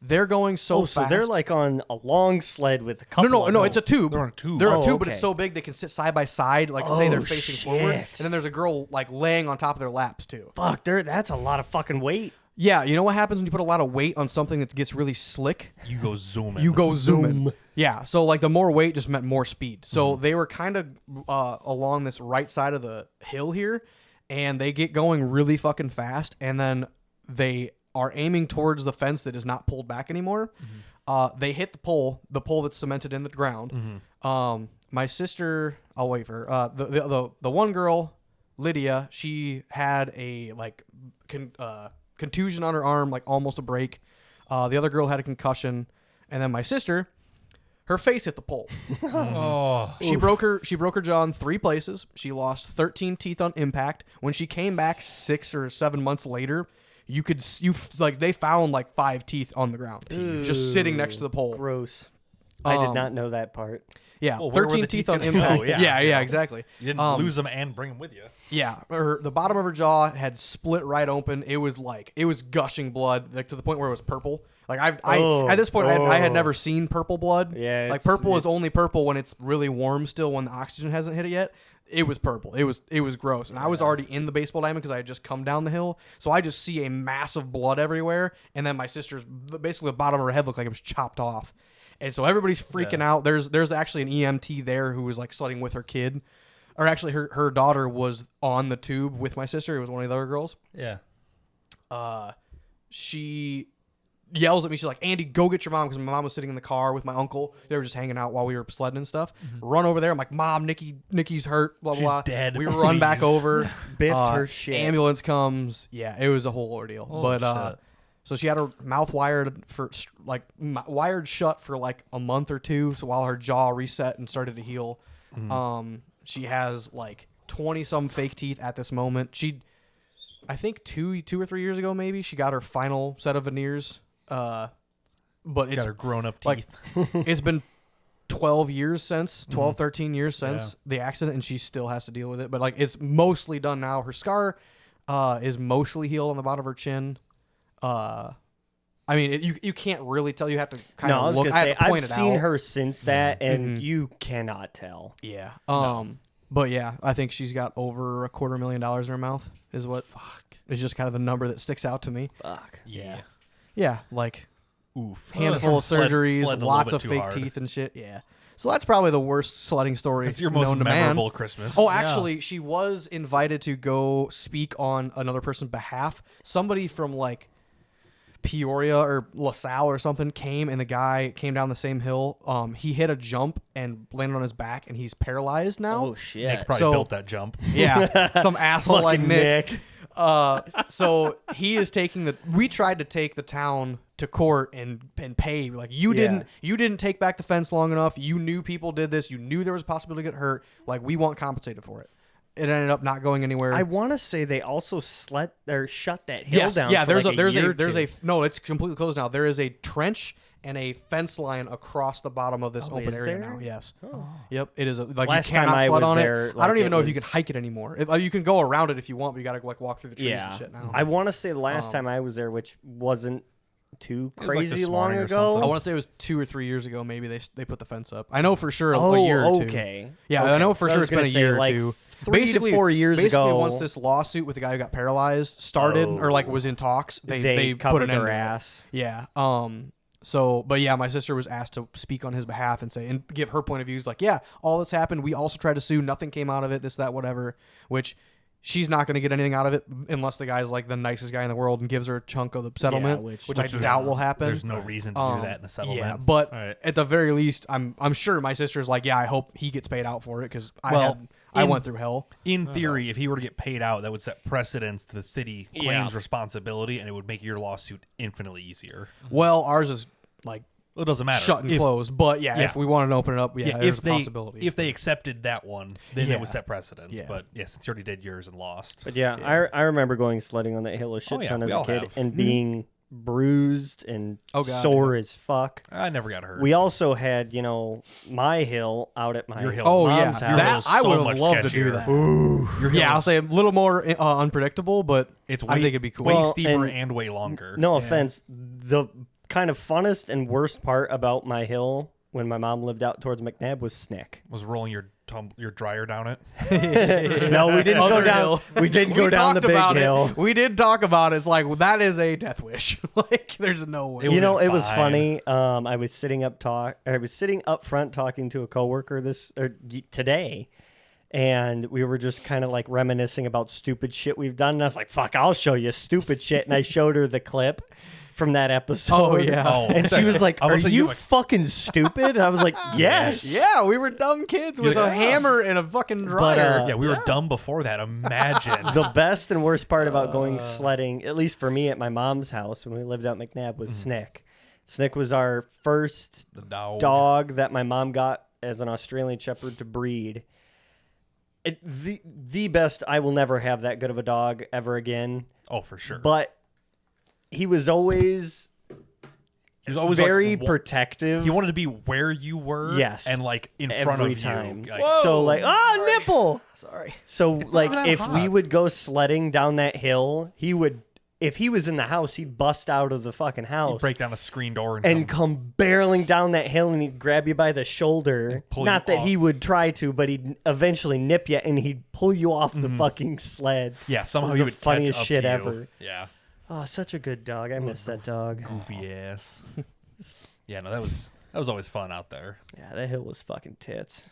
They're going so So fast. they're like on a long sled with a couple. No, of it's a tube. They're on a tube. They're a Oh, tube, but okay. it's so big they can sit side by side, like say they're Oh, facing forward. And shit. then there's a girl like laying on top of their laps too. Fuck, that's a lot of fucking weight. Yeah, you know what happens when you put a lot of weight on something that gets really slick? You go zooming. You go zooming. Yeah, so like the more weight just meant more speed. So they were kind of along this right side of the hill here, and they get going really fucking fast, and then they are aiming towards the fence that is not pulled back anymore. They hit the pole that's cemented in the ground. My sister, I'll wait for her. The one girl, Lydia, she had a like contusion on her arm, like almost a break. The other girl had a concussion, and then my sister, her face hit the pole. Oh, She broke her jaw in 3 places. She lost 13 teeth on impact. When she came back 6 or 7 months later, they found like 5 teeth on the ground, just sitting next to the pole. Gross. I did not know that part. Yeah, Well, where were 13 the teeth teeth on gonna impact. go? Yeah, exactly. You didn't lose them and bring them with you. Yeah, the bottom of her jaw had split right open. It was gushing blood, like to the point where it was purple. Like at this point I had never seen purple blood. Yeah, like purple is only purple when it's really warm still, when the oxygen hasn't hit it yet. It was purple. It was gross, and I was already in the baseball diamond because I had just come down the hill. So I just see a mass of blood everywhere, and then my sister's basically the bottom of her head looked like it was chopped off. And so everybody's freaking out. There's actually an EMT there who was like sledding with her kid. Or actually her daughter was on the tube with my sister. It was one of the other girls. yeah. She yells at me. She's like, Andy, go get your mom, because my mom was sitting in the car with my uncle. They were just hanging out while we were sledding and stuff. Run over there. I'm like, Mom, Nikki's hurt, blah, blah, She's blah. dead, We run back please. over. Biffed her shit. Ambulance comes. Yeah, it was a whole ordeal. But shit. so she had her mouth wired wired shut for like a month or 2. So while her jaw reset and started to heal, she has like 20 some fake teeth at this moment. I think 2 or 3 years ago, maybe she got her final set of veneers. But it's Got her grown up teeth. like it's been 12 years since 13 years since the accident, and she still has to deal with it. But like it's mostly done now. Her scar is mostly healed on the bottom of her chin. I mean, you can't really tell. You have to kind No, I of was look. gonna I say have to point I've it seen out. her since that, and you cannot tell. Yeah. But yeah, I think she's got over $250,000 in her mouth. Is what? Fuck. It's just kind of the number that sticks out to me. Fuck. Yeah. Yeah, like Oof. handful of Sled- surgeries, sled a little lots bit of too fake hard. teeth and shit. Yeah. So that's probably the worst sledding story It's your known most to man. memorable Christmas. Oh, actually, she was invited to go speak on another person's behalf. Somebody from like Peoria or LaSalle or something came, and the guy came down the same hill. He hit a jump and landed on his back, and he's paralyzed now. Oh shit. Nick probably So- built that jump. Yeah, some asshole like Fucking Nick. Nick. So he is taking we tried to take the town to court and pay. Like you didn't take back the fence long enough. You knew people did this. You knew there was a possibility to get hurt. Like we want compensated for it. It ended up not going anywhere. I want to say they also shut that hill yes, down. yeah. for There's like there's year or a two. no. It's completely closed now. There is a trench and a fence line across the bottom of this open is area there? now. Yes. Yep. It is like Last you cannot time I flood was on there, it. I like, don't even it know if you can was- hike it anymore. You can go around it if you want, but you got to like walk through the trees and Yeah. shit now. I want to say the last time I was there, which wasn't too was, like, crazy this long morning or ago. I want to say it was 2 or 3 years ago. Maybe they put the fence up. I know for sure Oh, a year or two. okay. Yeah, Okay. I know for So I sure was it's been a gonna say, year or like, two. 3 to 4 years basically, ago. once this lawsuit with the guy who got paralyzed started, or like was in talks, they put covered an end their to it. ass. Yeah. So, but yeah, my sister was asked to speak on his behalf and say and give her point of views. Like, yeah, all this happened. We also tried to sue. Nothing came out of it. This, that, whatever. Which she's not going to get anything out of it unless the guy's like the nicest guy in the world and gives her a chunk of the settlement, which which I there's- doubt will happen. There's no reason to do that in a settlement. Yeah, but All right. at the very least, I'm sure my sister's like, yeah, I hope he gets paid out for it because I in- went through hell. In theory, if he were to get paid out, that would set precedence to the city Yeah. claims responsibility, and it would make your lawsuit infinitely easier. Well, ours is like Well, it doesn't matter. shut and If- closed, but yeah, yeah. if we wanted to open it up, Yeah, there's if a they possibility. if they accepted that one, then Yeah. it would set precedence. Yeah. But yes, since you already did yours and lost. But yeah, I remember going sledding on that hill a shit Oh, yeah, ton we as a all kid have. and being bruised and Oh, God, sore as fuck. I never got hurt. We also had, my hill out at my Your hill. oh mom's yeah, house. that was I so would much have loved to do sketchier. that. Your hill Yeah, I'll is- say a little more unpredictable, but it's I way, think it'd be cool. way Well, steeper and- and way longer. No offense, the kind of funnest and worst part about my hill when my mom lived out towards McNabb was Snick. Was rolling your dryer down it. No, we didn't go Other down. hill. We didn't go We down the talked big about hill. it. We did talk about it. It's like that is a death wish. Like there's no way. It You know, would've it been was fine. funny. I was sitting up front talking to a coworker today, and we were just kind of like reminiscing about stupid shit we've done. And I was like, "Fuck, I'll show you stupid shit." And I showed her the clip from that episode. Oh, yeah. Oh, And she was like, I "Are was like, you you're like- fucking stupid?" And I was like, "Yes." Yeah, we were dumb kids with like, a hammer and a fucking dryer. But, Yeah, we were dumb before that. Imagine. The best and worst part about going sledding, at least for me at my mom's house when we lived out in McNabb, was Snick. Snick was our first The dog that my mom got as an Australian Shepherd to breed. The best. I will never have that good of a dog ever again. Oh, for sure. But he was always very like, protective. He wanted to be where you were. Yes. And like in front every of time. you. Like, So like, nipple. Sorry. So like, even that if we hot. would go sledding down that hill, he would. If he was in the house, he'd bust out of the fucking house break down a screen door and come barreling down that hill, and he'd grab you by the shoulder. pull Not you that he off. would try to, but he'd eventually nip you, and he'd pull you off the fucking sled. Yeah, somehow It was he the would funniest catch up shit to you. ever. Yeah. Oh, such a good dog. I miss that dog. Goofy ass. Yeah, no, that was always fun out there. Yeah, that hill was fucking tits.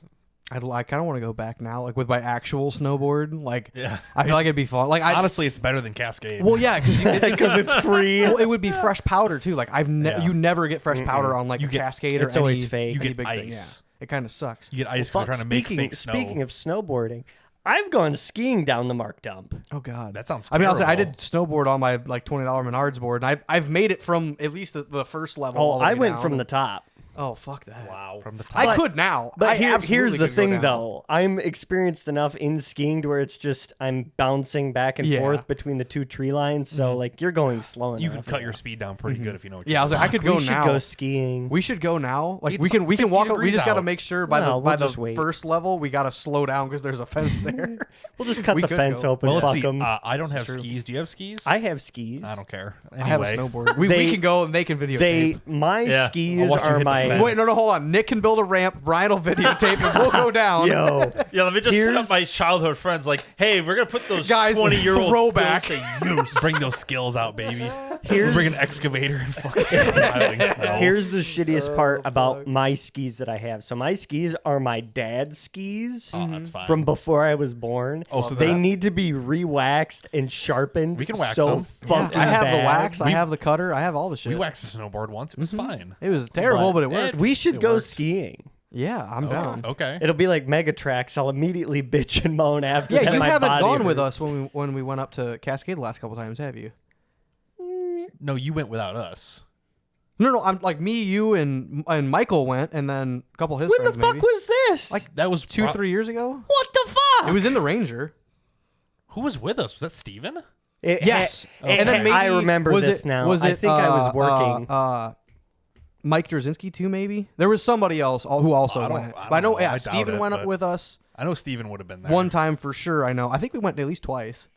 I kind of want to go back now, like with my actual snowboard. Like, Yeah. I feel like it'd be fun. Like, Honestly, it's better than Cascade. well, yeah, Because it's free. well, it would be fresh powder too. Like, Yeah. you never get fresh powder on like You a get- Cascade or it's always any- fake. You any get big thing. ice. Yeah, it kind of sucks. You get ice because Fuck, they're trying to make speaking, fake snow. speaking of snowboarding, I've gone skiing down the Mark Dump. Oh God, That sounds I mean, I terrible. did snowboard on my like $20 Menards board, and I've made it from at least the first level. Oh, all the I way went down. from the top. Oh fuck that! Wow. From the top. I could now. But I here's absolutely the could go thing, down. though. I'm experienced enough in skiing to where it's just I'm bouncing back and Yeah. forth between the two tree lines. So like you're going slow enough. You can cut your speed down pretty good if you know what Yeah, I was you're like, I could We go should now. go skiing. We should go now. Like It's we can 50 walk. We degrees just got to out. make sure by No, the we'll by the just wait. first level we got to slow down because there's a fence there. We'll just cut We the could fence go. open. Well, let's Fuck see. them. I don't have true. skis. Do you have skis? I have skis. I don't care. Anyway, I have a snowboard. We They- can go and they can videotape. My Yeah. I'll skis watch you are hit the my. fence. Wait, no, hold on. Nick can build a ramp. Brian will videotape and we'll go down. Yo, Yeah, let me just put Here's- up my childhood friends. Like, hey, we're gonna put those Guys, 20-year-old throwback. skills to use. bring those skills out, baby. Here's- Bring an excavator and fucking start piling snow. here's the shittiest part about my skis that I have. So my skis are my dad's skis Oh, that's fine. from before I was born. Oh, so they that- need to be re-waxed and sharpened. We can wax so them. fucking I have the bad. wax. I have the cutter. I have all the shit. we waxed a snowboard once. It was fine. It was terrible, but it worked. We should It go worked. skiing. Yeah, I'm down. Okay. It'll be like Megatrax. I'll immediately bitch and moan after Yeah, that. you my haven't body gone with hurts. us when we went up to Cascade the last couple times, have you? No, you went without us. No. I'm like me, you, and Michael went, and then a couple of his When the friends. fuck maybe. was this? Like That was 2-3 years ago? what the fuck? It was in the Ranger. Who was with us? Was that Steven? Yes, and then I remember was this it, now. Was I it, think I was working. Mike Drzinski too, maybe. There was somebody else who also I don't- went. I But I don't know, know. yeah, I doubt Steven it, went up but- with us I know Steven would have been there. one time for sure. I know. I think we went at least twice.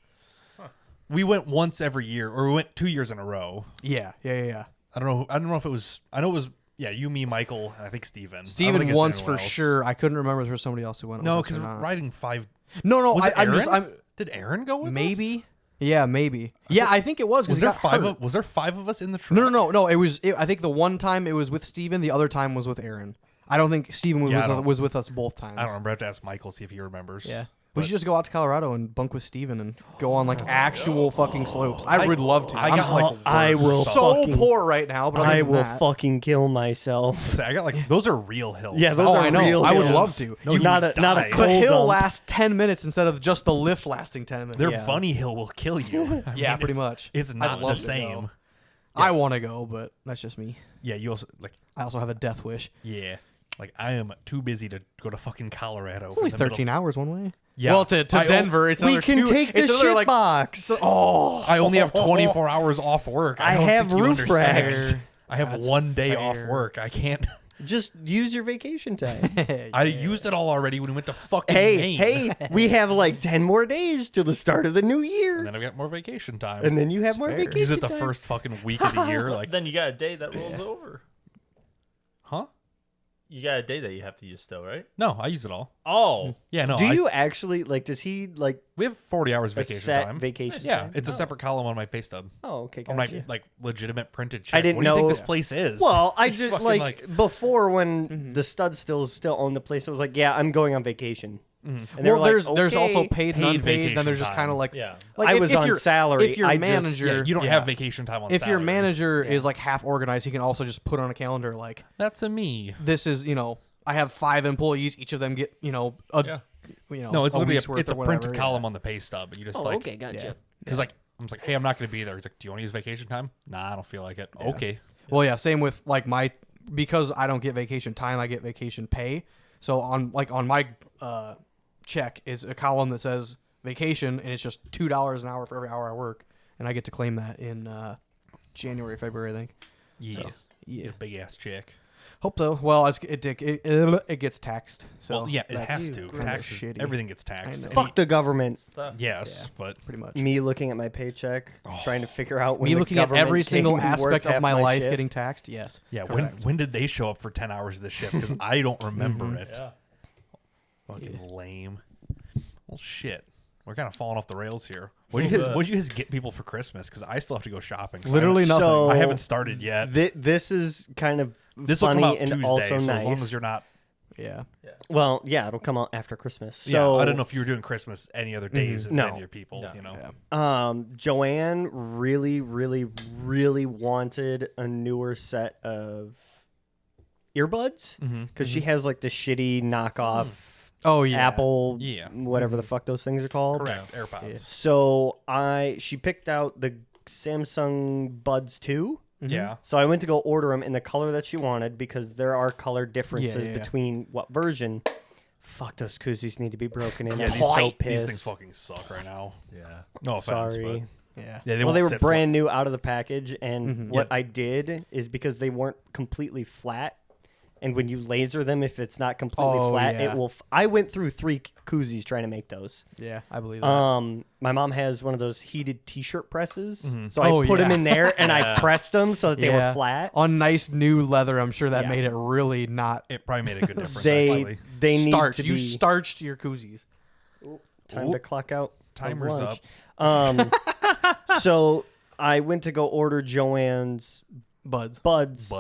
We went once every year, or we went 2 years in a row. Yeah. I don't know if it was. I know it was. Yeah, you, me, Michael, and I think Steven. I don't Steven think it's once anyone for else. sure. I couldn't remember if there was somebody else who went. No, with us because or not. riding 5. No. Was it I'm Aaron? just. Did Aaron go with us? Maybe. Yeah, maybe. Yeah, I think it was. 'cause Was he there got 5 hurt. of? Was there 5 of us in the truck? No. It was. I think the one time it was with Steven, the other time was with Aaron. I don't think Steven Yeah, I don't- was with us both times. I don't remember. I have to ask Michael, see if he remembers. Yeah. We should just go out to Colorado and bunk with Steven and go on like actual fucking slopes. I would love to. I I'm got like I worse will stuff. so fucking- poor right now, but other I than will that- fucking kill myself. I got like those are real hills. Yeah, those Oh, are I know. real I would hills. love to. No, You you not would a not a die. cold The hill dump. lasts 10 minutes instead of just the lift lasting 10 minutes. Their Yeah. bunny hill will kill you. I Yeah, mean, pretty it's- much. It's I'd not love the to same. go. I want to go, but that's just me. Yeah, you also like. I also have a death wish. Yeah, like I am too busy to go to fucking Colorado. It's only 13 hours one way. Yeah. Well, to I o- Denver, it's We another can two, take the it's another, shit like, box. Oh, I only have 24 hours off work. I don't have think you roof understand. racks. I have That's 1 day off fair. work. I can't. Just use your vacation time. I used it all already when we went to fucking hey, Maine. hey, we have like 10 more days till the start of the new year. And then I've got more vacation time. And then you have more fair. vacation use it the time. first fucking week of the year. Like, Then you got a day that rolls over. huh? You got a day that you have to use still, right? No, I use it all. Oh, Yeah, no. Do you actually, like, does he, like, We have 40 hours a vacation set time. vacation Yeah, time? it's a separate column on my pay stub. Oh, okay, On my gotcha. like legitimate printed check. I didn't what do you think know- this place is? Well, I It's just, fucking like, before when the stud still owned the place, I was like, yeah, I'm going on vacation. And they were like, there's also "Okay." paid and unpaid. vacation Then there's just time. kind of like, Yeah. like I if- was if on you're- salary. If your I just- manager, Yeah, you don't yeah. have vacation time on If your salary. manager is like half organized, he can also just put on a calendar like, That's a me. this is, I have 5 employees. Each of them get, No, it's a literally week's worth it's a or whatever, printed yeah. column on the pay stub, and you just Oh, like, okay, gotcha. because like I was like, hey, I'm not going to be there. He's like, do you want to use vacation time? Nah, I don't feel like it. Okay. Well, yeah, same with like because I don't get vacation time, I get vacation pay. So on my check is a column that says vacation, and it's just $2 an hour for every hour I work, and I get to claim that in January, February, I think. Yeah. So, yeah. You're a big ass chick. Hope so. Well, it gets taxed. So Well, yeah, it that's has to. kinda Taxes, shitty. everything gets taxed. I know. Fuck the government. Stuff. Yes, Yeah. but Pretty much. Me looking at my paycheck, trying to figure out when Me the looking at government every single came and worked aspect of half my life shift. getting taxed. Yes. yeah, Correct. when did they show up for 10 hours of this shift? Because I don't remember it. Yeah. Fucking lame. Well, shit. We're kind of falling off the rails here. What'd Little you guys get people for Christmas? Because I still have to go shopping. So Literally I haven't- nothing. So- I haven't started yet. This is kind of This will funny come out and Tuesday, also so nice. as long as you're not. Yeah. Well, yeah, it'll come out after Christmas. So yeah, I don't know if you were doing Christmas any other days than No. your people. No. You know. Yeah. Joanne really, really, really wanted a newer set of earbuds because she has like the shitty knockoff Oh yeah. Apple, Yeah. whatever the fuck those things are called. Correct. AirPods. So she picked out the Samsung Buds 2. Yeah. So I went to go order them in the color that she wanted because there are color differences yeah. between what version. Fuck, those koozies need to be broken in. Yeah, I'm these, so these pissed. things fucking suck right now. Yeah. No offense, Sorry. but Yeah. yeah, Well, won't they were sit for- brand new out of the package, and Mhm. what Yeah. I did is because they weren't completely flat, and when you laser them, if it's not completely Oh, flat, yeah. it will. I went through 3 koozies trying to make those. Yeah, I believe that. My mom has one of those heated T-shirt presses, Mhm. so I Oh, put them yeah. in there and I pressed them so that they were flat. On nice new leather, I'm sure that Yeah. made it really not It probably made a good difference. They actually. need starched. to You be starched your koozies. time to clock out. of Timer's lunch. So I went to go order Joanne's Buds. Buds.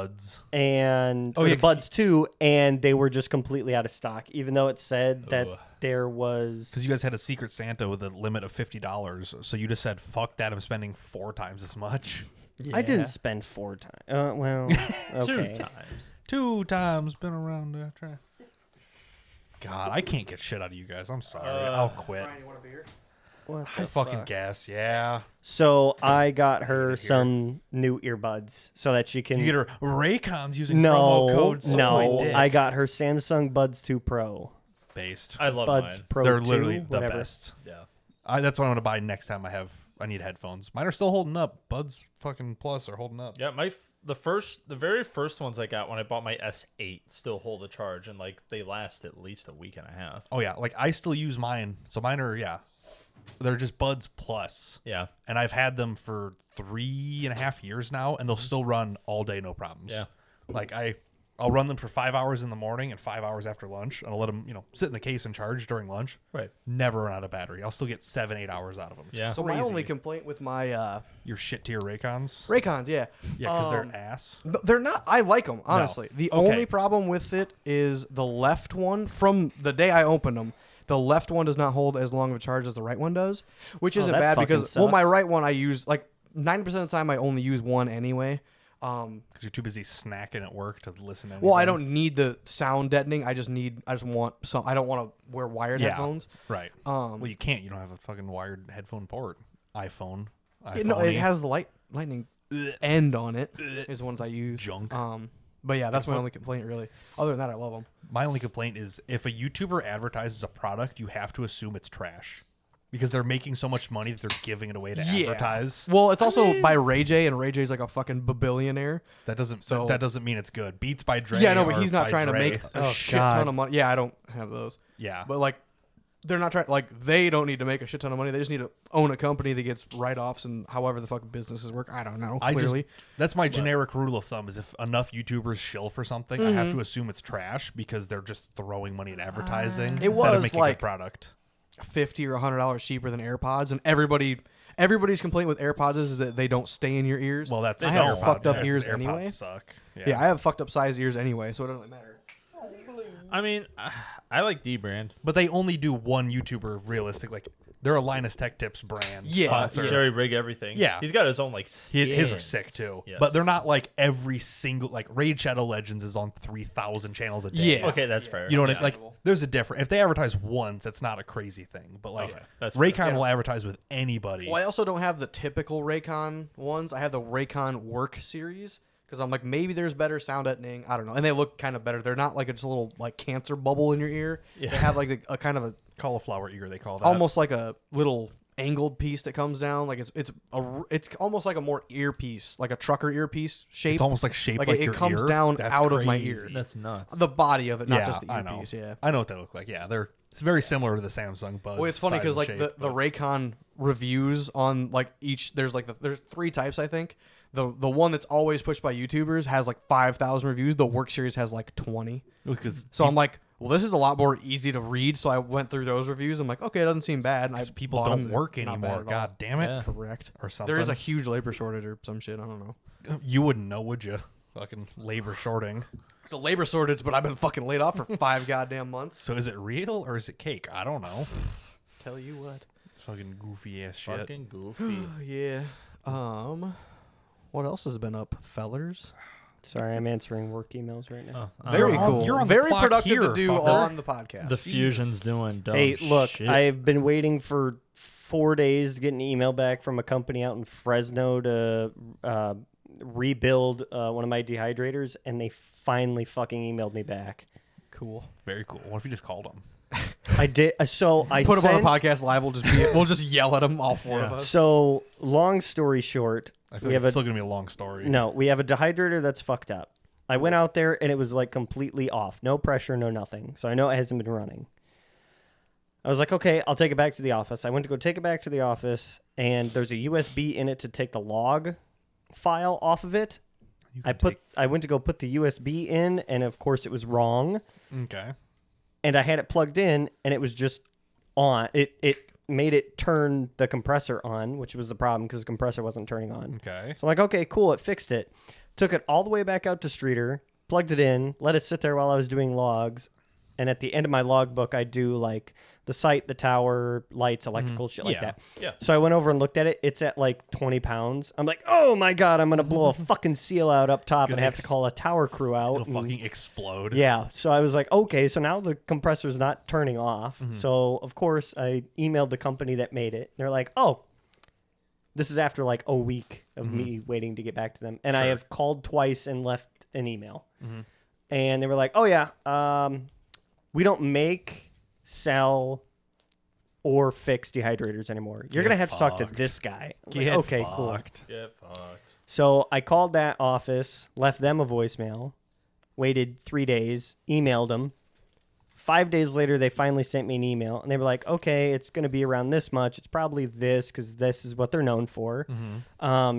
And Oh, or yeah, the 'cause Buds 2, and they were just completely out of stock, even though it said that Ugh. there was. Because you guys had a Secret Santa with a limit of $50, so you just said, "Fuck that! I'm spending 4 times as much." I didn't spend 4 times. Well, okay. 2 times. 2 times been around the track. God, I can't get shit out of you guys. I'm sorry. I'll quit. What I the fucking fuck? guess. Yeah. So I got her here. some new earbuds so that she can. You get her Raycons using promo no, code. Suck my no. dick. I got her Samsung Buds 2 Pro. based. I love Buds mine. Pro They're 2, literally the whatever. best. Yeah. That's what I'm gonna buy next time I need headphones. Mine are still holding up. Buds fucking Plus are holding up. Yeah, the very first ones I got when I bought my S8 still hold a charge, and like they last at least a week and a half. Oh yeah, like I still use mine. So mine are they're just Buds Plus. Yeah. And I've had them for 3.5 years now, and they'll still run all day, no problems. Yeah. Like I'll run them for 5 hours in the morning and 5 hours after lunch, and I'll let them, sit in the case and charge during lunch. Right. Never run out of battery. I'll still get 7-8 hours out of them. It's Yeah. So my only complaint with my your shit tier Raycons. Raycons, yeah. Yeah, because they're ass. They're not. I like them, honestly. The Okay. only problem with it is the left one. From the day I opened them, the left one does not hold as long of a charge as the right one does, which isn't that bad fucking because my sucks. right one I use like 90% of the time I only use one anyway. Because you're too busy snacking at work to listen to Well, I anything. don't need the sound deadening. I just want some. I don't want to wear wired headphones. Right. Well, you can't. You don't have a fucking wired headphone port. iPhone. No, it iPhone-y. has the lightning end on it. Is the ones I use. Junk. But yeah, that's my only complaint really. Other than that, I love them. My only complaint is if a YouTuber advertises a product, you have to assume it's trash. Because they're making so much money that they're giving it away to advertise. Well, it's also by Ray J, and Ray J's like a fucking billionaire. That doesn't So- that doesn't mean it's good. Beats by Dre. Yeah, no, but are he's not by trying to Dre. make a Oh, shit God. ton of money. Yeah, I don't have those. Yeah. But like, they're not trying. Like, they don't need to make a shit ton of money. They just need to own a company that gets write-offs and however the fucking businesses work. I don't know. Clearly, That's my generic rule of thumb is if enough YouTubers shill for something, I Mm-hmm. have to assume it's trash because they're just throwing money at advertising It instead was of making a like- good product. $50 or $100 cheaper than AirPods, and everybody's complaint with AirPods is that they don't stay in your ears. Well, that's I just have AirPod- fucked up that's ears AirPods anyway. suck. Yeah, I have fucked up size ears anyway, so it doesn't matter. I mean, I like D-Brand. But they only do one YouTuber realistic. Like, they're a Linus Tech Tips brand. Yeah, sponsor. Jerry Rig everything. Yeah. He's got his own like. His are skins. sick too. Yes. But they're not like every single like Raid Shadow Legends is on 3,000 channels a day. Yeah. Okay, that's fair. You know what I Yeah. like? There's a difference. If they advertise once, it's not a crazy thing. But like Okay, that's Raycon fair. will advertise with anybody. Well, I also don't have the typical Raycon ones. I have the Raycon Work series because I'm like, maybe there's better sound editing. I don't know. And they look kind of better. They're not like just a little like cancer bubble in your ear. They have like a kind of a Cauliflower ear, they call that. almost like a little angled piece that comes down. Like it's almost like a more earpiece, like a trucker earpiece shape. It's almost like shaped like it your comes ear. down That's out of my crazy. ear. That's nuts. The body of it, not Yeah, just the I know. earpiece. Yeah. I know what they look like. Yeah, it's very similar to the Samsung Buds. Well, it's funny size because and like shape, the but- Raycon reviews on like each there's three types I think. The one that's always pushed by YouTubers has like 5,000 reviews. The Work series has like 20. because So I'm like, well, this is a lot more easy to read. So I went through those reviews. I'm like, okay, it doesn't seem bad. And I people bought don't them. work They're not anymore. bad at all. God damn it. Yeah. Correct. Or something. There is a huge labor shortage or some shit. I don't know. You wouldn't know, would you? Fucking labor shorting. It's a labor shortage, but I've been fucking laid off for 5 goddamn months. So is it real or is it cake? I don't know. Tell you what. Fucking goofy ass shit. Fucking goofy. Yeah. What else has been up, fellers? Sorry, I'm answering work emails right now. Very on- cool. you're on the Very clock productive here, to do fucker. on the podcast. The Fusion's doing dumb Hey, look, shit. I've been waiting for 4 days to get an email back from a company out in Fresno to rebuild one of my dehydrators, and they finally fucking emailed me back. Cool. Very cool. What if you just called them? I did. So I Put him on sent, a podcast live. We'll just yell at him, all four of us. So long story short, I feel we like have it's a still gonna be a long story. no. We have a dehydrator that's fucked up. I went out there and it was like completely off. No pressure, no nothing. So I know it hasn't been running. I was like, okay, I'll take it back to the office. I went to go take it back to the office, and there's a USB in it to take the log file off of it. I went to go put the USB in, and of course it was wrong. Okay. And I had it plugged in, and it was just on. It made it turn the compressor on, which was the problem because the compressor wasn't turning on. Okay. So I'm like, okay, cool, it fixed it. Took it all the way back out to Streeter, plugged it in, let it sit there while I was doing logs. And at the end of my logbook, I do like the site, the tower, lights, electrical, shit like Yeah. that. Yeah. So I went over and looked at it. It's at like 20 pounds. I'm like, oh my God, I'm going to blow a fucking seal out up top and Gonna have to call a tower crew out. It'll and- fucking explode. yeah. So I was like, okay, so now the compressor's not turning off. Mm-hmm. So, of course, I emailed the company that made it. They're like, oh, this is after like a week of Mm-hmm. me waiting to get back to them. And I have called twice and left an email. Mm-hmm. And they were like, oh, yeah, we don't make, sell, or fix dehydrators anymore. You're going to have to talk to fucked. this guy. I'm like, Get okay, cool. fucked. Get fucked. So I called that office, left them a voicemail, waited 3 days, emailed them. 5 days later, they finally sent me an email, and they were like, okay, it's going to be around this much. It's probably this because this is what they're known for.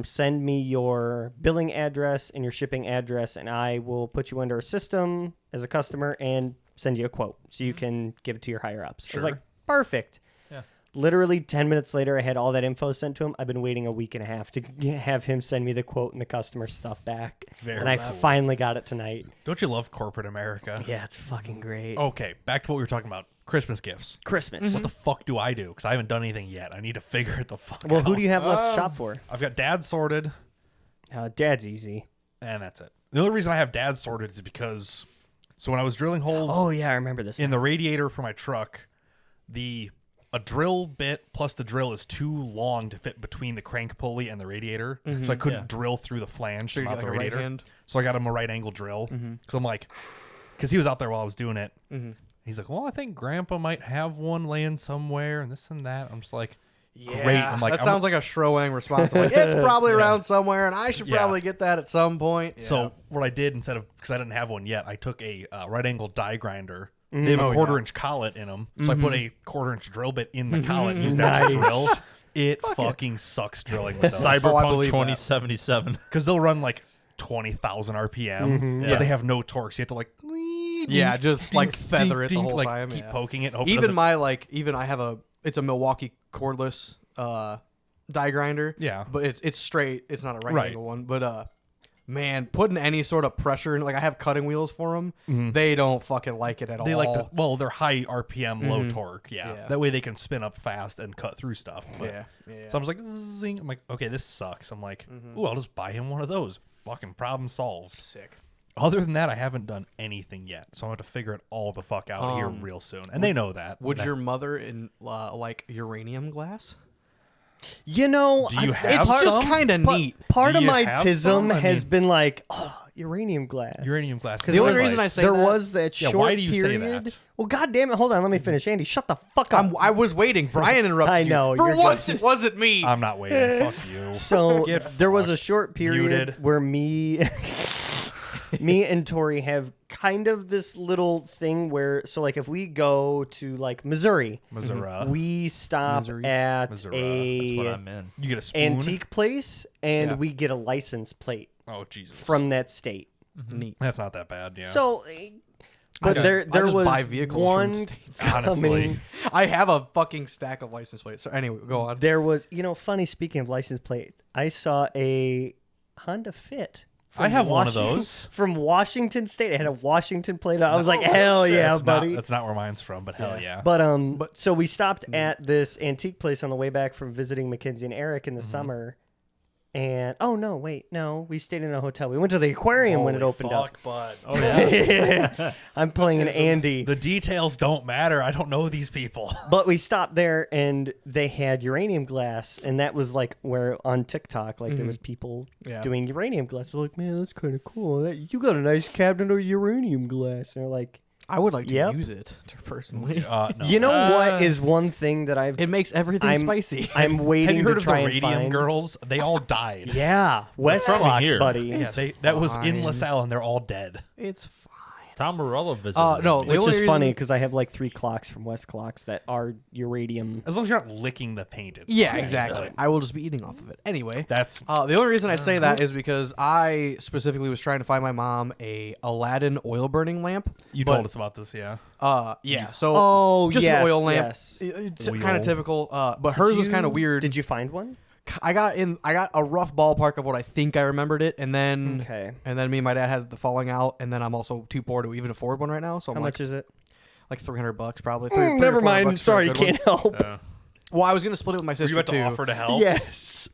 Send me your billing address and your shipping address, and I will put you under a system as a customer and send you a quote so you can give it to your higher-ups. I was like, perfect. Yeah. Literally 10 minutes later, I had all that info sent to him. I've been waiting a week and a half to have him send me the quote and the customer stuff back. Very and I cool. finally got it tonight. Don't you love corporate America? Yeah, it's fucking great. Okay, back to what we were talking about. Christmas gifts. Christmas. What the fuck do I do? Because I haven't done anything yet. I need to figure it the fuck Well, out. who do you have left to shop for? I've got Dad sorted, Dad's easy. and that's it. The only reason I have Dad sorted is because, so when I was drilling holes Oh, yeah, I remember this. in the radiator for my truck, a drill bit plus the drill is too long to fit between the crank pulley and the radiator, so I couldn't drill through the flange, So you not get the like a right radiator. hand? So I got him a right angle drill because I'm like, because he was out there while I was doing it. He's like, well, I think Grandpa might have one laying somewhere, and this and that. I'm just like, Yeah, great. I'm like, that sounds like a Schroeng response. I'm like, it's probably around somewhere, and I should Yeah. probably get that at some point. Yeah. So what I did instead of, because I didn't have one yet, I took a right angle die grinder. They have a quarter-inch collet in them, so I put a quarter-inch drill bit in the collet and used that to Nice. drill. It fucking sucks drilling with those. Oh, I Cyberpunk believe that. 2077. Because they'll run like 20,000 RPM, Yeah. but they have no torque. So you have to like, Yeah, just, like, feather it the whole like, time, Keep yeah. poking it. Hope it even doesn't- my I have it's a Milwaukee cordless die grinder. Yeah. but it's straight. It's not a right Right. angle one, but man, putting any sort of pressure in, like I have cutting wheels for them, they don't fucking like it at all. They like to, well, they're high RPM, low torque. Yeah. Yeah. That way they can spin up fast and cut through stuff. But, Yeah. So I was like, zing. I'm like, okay, this sucks. I'm like, ooh, I'll just buy him one of those. Fucking problem solved. Sick. Other than that, I haven't done anything yet. So I'm going to figure it all the fuck out here real soon. And they know that. Would That- your mother like uranium glass? You know, Do you have It's just some? kind of neat. Part Do of you my have tism some? I has mean- been like, oh, uranium glass. uranium glass? The The only was reason like- I say there that, was that Yeah, short why do you say period. that? Well, God damn it! Hold on, let me finish. Andy, shut the fuck up. I was waiting. Brian interrupted I know, you. For you're once, good. it wasn't me. I'm not waiting. Fuck you. So Get there was a fucked. short period Muted. where me and Tori have kind of this little thing where, so like if we go to like Missouri, Missouri. we stop Missouri. at Missouri. That's what a I'm in. You get a spoon. antique place and Yeah. we get a license plate Oh, Jesus. from that state. Neat. That's not that bad, yeah. So, but just- there I just was buy vehicles one from states. Honestly. coming. I have a fucking stack of license plates. So anyway, go on. There was, funny. Speaking of license plate, I saw a Honda Fit. I have one of Washington- those. from Washington State. It had a Washington plate on. I was like, hell yeah, that's buddy. Not, that's not where mine's from, but hell yeah. But so we stopped at this antique place on the way back from visiting Mackenzie and Eric in the summer. And we stayed in a hotel. We went to the aquarium when it opened up. Bud. Oh yeah. I'm playing an Andy. The details don't matter. I don't know these people. But we stopped there and they had uranium glass, and that was like where on TikTok, like there was people Yeah. doing uranium glass. We're like, man, that's kind of cool. You got a nice cabinet of uranium glass. And they're like, I would like to Yep. use it personally. No. you know what is one thing that I've It makes everything I'm- spicy. I'm Have waiting you heard to of try the and Radium find. Girls? They all died. Yeah, West from Clocks, here. buddy. Yeah, that was in fine. LaSalle, and they're all dead. It's fine. Tom Morello visited. No, me. the Which only is reason- funny because I have like 3 clocks from West Clocks that are uranium. As long as you're not licking the paint. It's Yeah, fine. exactly. I will just be eating off of it. Anyway, That's the only reason I say that is because I specifically was trying to find my mom a Aladdin oil burning lamp. you but- told us about this, yeah. Yeah. So Oh, just yes, an oil lamp. yes. It's Oil. kind of typical. But hers was kind of weird. Did you find one? I got a rough ballpark of what I think I remembered it, and then Okay. and then me and my dad had the falling out, and then I'm also too poor to even afford one right now. So I'm How like, much is it? like $300 probably. Three or Never $400 mind. for a Sorry, good one. can't help. Yeah. Well, I was gonna split it with my Were you sister about to too. offer to help? Yes.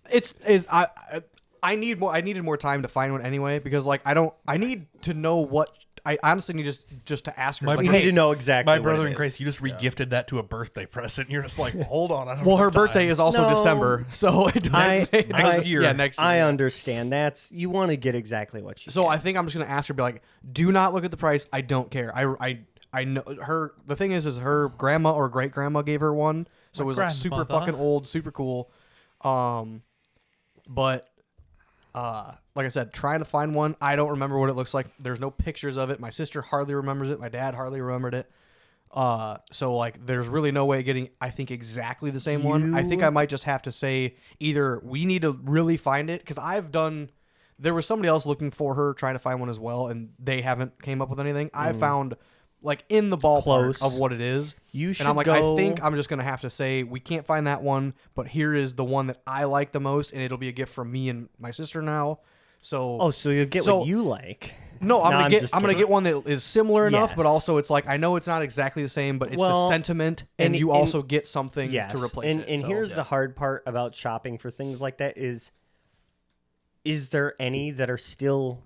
I needed more time to find one anyway because like I need to know what I honestly need just to ask her. My like, You Hey, need to know exactly. My what brother it in is. Grace, you just regifted that to a birthday present. You're just like, hold on. I don't well, have her birthday time. is also No. December, so it doesn't. Next year. Yeah, next year. I understand. That's you want to get exactly what you. So get. I think I'm just gonna ask her, be like, do not look at the price. I don't care. I know her. The thing is her grandma or great grandma gave her one, so it was like super grandmother. fucking old, super cool. But like I said, trying to find one. I don't remember what it looks like. There's no pictures of it. My sister hardly remembers it. My dad hardly remembered it. So like, there's really no way of getting, I think, exactly the same one. I think I might just have to say either we need to really find it because there was somebody else looking for her trying to find one as well, and they haven't came up with anything. I found like in the ballpark Close. of what it is. You And I'm should like, go- I think I'm just gonna have to say we can't find that one, but here is the one that I like the most, and it'll be a gift from me and my sister now. So Oh, so you'll get So- what you like. no, I'm No, gonna I'm get just I'm gonna kidding. get one that is similar enough, but Yes. also it's like I know it's not exactly the same, but it's the Well, sentiment, and you also get something Yes. to replace and, it. And So, here's yeah. the hard part about shopping for things like that is there any that are still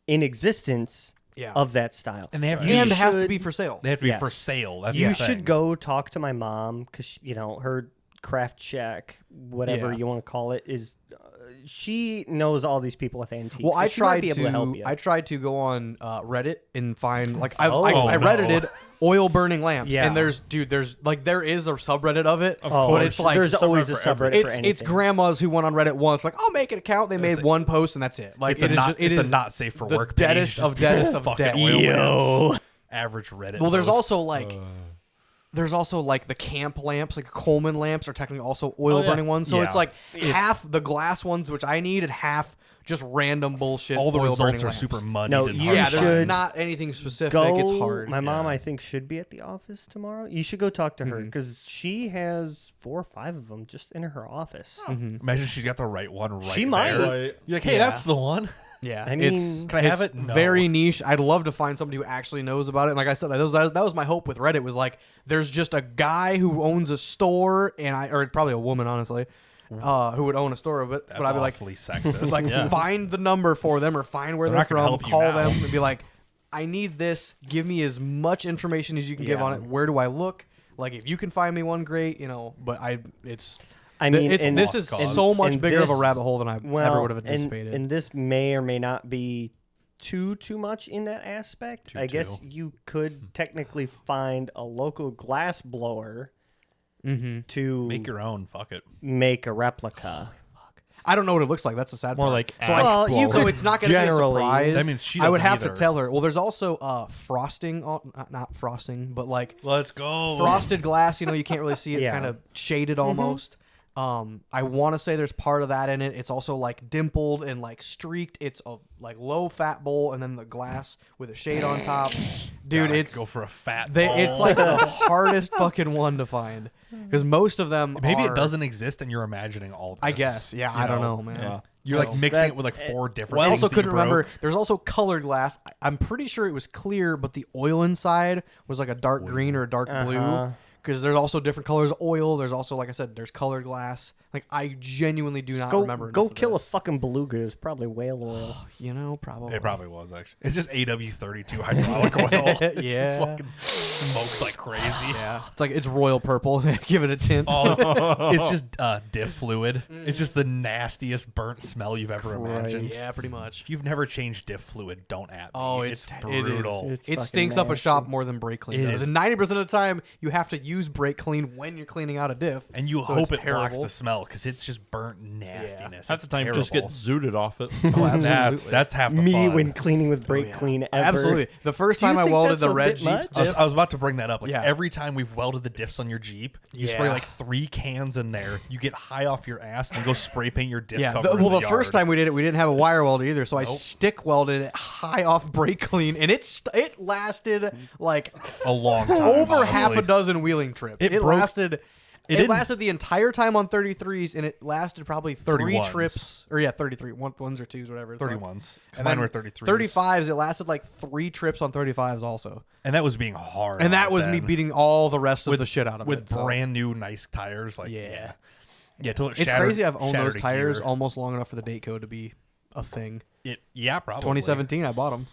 in existence Yeah. of that style? And they have to and be, have to should- be for sale. they have to be Yes. for sale. That's You the should thing. go talk to my mom because her craft check, whatever Yeah. you want to call it, is she knows all these people with antiques. Well, so I she might tried be able to help you. I tried to go on Reddit and find like I Oh, Reddited oil burning lamps, Yeah. and there is a subreddit of it, Oh, but it's like there's always a for subreddit for it's anything. grandmas who went on Reddit once, like I'll make an account. They made one post and that's it. Like It's a it is not. just- it It's is a not safe for the work. page, deadest just of deadest people of fucking dead. oil Yo. lamps. Average Reddit. Well, there's post. also like there's also like the camp lamps, like Coleman lamps are technically also oil burning ones. So Yeah. it's like It's- half the glass ones, which I need, and half just random bullshit. all the oil burning results are lamps. super muddied. No, and you hard Yeah, to should there's find. not anything specific. Go. It's hard. My mom, Yeah. I think, should be at the office tomorrow. You should go talk to her because she has 4 or 5 of them just in her office. Imagine she's got the right one right She might. there. You're like, hey, Yeah. that's the one. Yeah, I it's mean- Can I have it's it? No. very niche. I'd love to find somebody who actually knows about it. And like I said, that was my hope with Reddit. Was like, there's just a guy who owns a store, or probably a woman, honestly, who would own a store. But That's I'd be like, awfully sexist. like Yeah. find the number for them or find where They're they're not gonna from, help you call now. them, and be like, I need this. Give me as much information as you can give Yeah. on it. Where do I look? Like, if you can find me one, great. But I mean, it's, and- this is and- so much and bigger of a this- rabbit hole than I ever well, would have anticipated. and this may or may not be too much in that aspect. I guess you could technically find a local glass blower to Make your own. Fuck it. make a replica. I don't know what it looks like. That's the sad More part. like so ash Well, you blower. So could it's not going to be a generally- surprise. That means she I would doesn't have to either. tell her. Well, there's also frosting on, not frosting, but like Let's go. frosted glass. You can't really see it. It's Yeah. kind of shaded almost. I want to say there's part of that in it. It's also like dimpled and like streaked. It's a like low fat bowl and then the glass with a shade on top. Dude, Gotta it's go for a fat. it's bowl. like the hardest fucking one to find because most of them Maybe are- it doesn't exist and you're imagining all this. I guess. Yeah, I don't know, man. Yeah. You're like So mixing that- it with like four different Well, I things also that couldn't you broke. remember. There's also colored glass. I'm pretty sure it was clear, but the oil inside was like a dark green or a dark blue. Because there's also different colors of oil. There's also, like I said, there's colored glass. Like I genuinely do not remember. Go enough of kill a this. fucking beluga. It's probably whale oil. Probably. It probably was actually. It's just AW32 hydraulic oil. It Yeah. just fucking smokes like crazy. Yeah. It's like it's royal purple. Give it a tint. Oh, it's just diff fluid. It's just the nastiest burnt smell you've ever imagined. Yeah, pretty much. If you've never changed diff fluid, don't at me. Oh, it's it is. brutal. It's It fucking stinks up a nasty. shop more than brake clean It does. is. And 90% of the time, you have to use brake clean when you're cleaning out a diff. And you So hope it's it blocks terrible. the smell because it's just burnt nastiness. Half It's the time, just get terrible. zooted off it. That's half the Me fun. when cleaning with brake clean ever. Absolutely. The first Do you time I think welded that's the a red bit Jeep's much? diff, I was about to bring that up. Like Yeah. every time we've welded the diffs on your Jeep, you spray Yeah. like 3 cans in there. You get high off your ass and go spray paint your diff yeah. cover. Well, in the first yard. time we did it, we didn't have a wire welder either, so I Nope. stick welded it high off brake clean, and it lasted like a long time. over half a honestly. dozen wheeling trips. It It broke- lasted. It didn't- lasted the entire time on 33s, and it lasted probably 3 31s. trips. Or yeah, 33 ones or twos, whatever. it's like. 31s. 'Cause And mine then were 33s. 35s. It lasted like 3 trips on 35s also, And that was being hard. and that on was it me then. beating all the rest of the shit out of with it. so. brand new nice tires. Like Yeah. yeah. Till it It's shattered, crazy. I've owned those shattered a tires gear. almost long enough for the date code to be a thing. Yeah, probably. 2017, I bought them.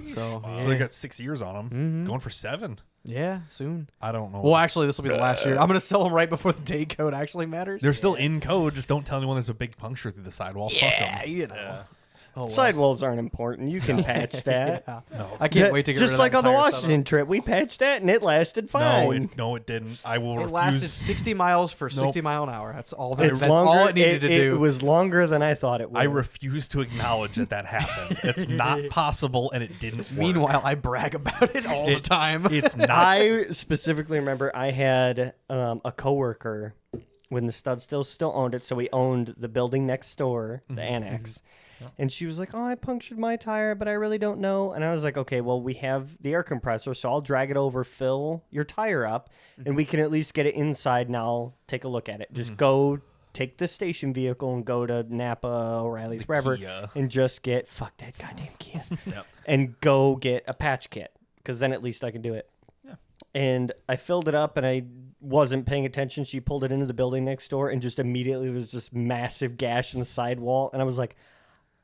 So So they got 6 years on them. Going for 7. yeah, soon. I don't know. Well, actually, this will be the last year. I'm gonna sell them right before the date code actually matters. They're still in code. Just don't tell anyone there's a big puncture through the sidewall. Fuck 'em. you know. Oh, well. Sidewalls aren't important. You can patch that. Yeah. No. I can't wait to get Just rid of like that on the entire Washington setup. trip, we patched that and it lasted fine. No, it didn't. I will It refuse. lasted 60 miles for 60 Nope. mile an hour. That's all. It's That's longer. all it needed to do. It was longer than I thought it would. I refuse to acknowledge that happened. It's not possible, and it didn't work. Meanwhile, I brag about it all the time. It's not. I specifically remember I had a coworker when the stud still owned it, so we owned the building next door, the annex. And she was like, "Oh, I punctured my tire, but I really don't know." And I was like, "Okay, well, we have the air compressor, so I'll drag it over, fill your tire up, and we can at least get it inside. Now, take a look at it. Just go take the station vehicle and go to Napa, O'Reilly's, wherever, Kia. and just get fuck that goddamn Kia, and go get a patch kit, because then at least I can do it." And I filled it up and I wasn't paying attention. She pulled it into the building next door and just immediately there was this massive gash in the sidewall. And I was like,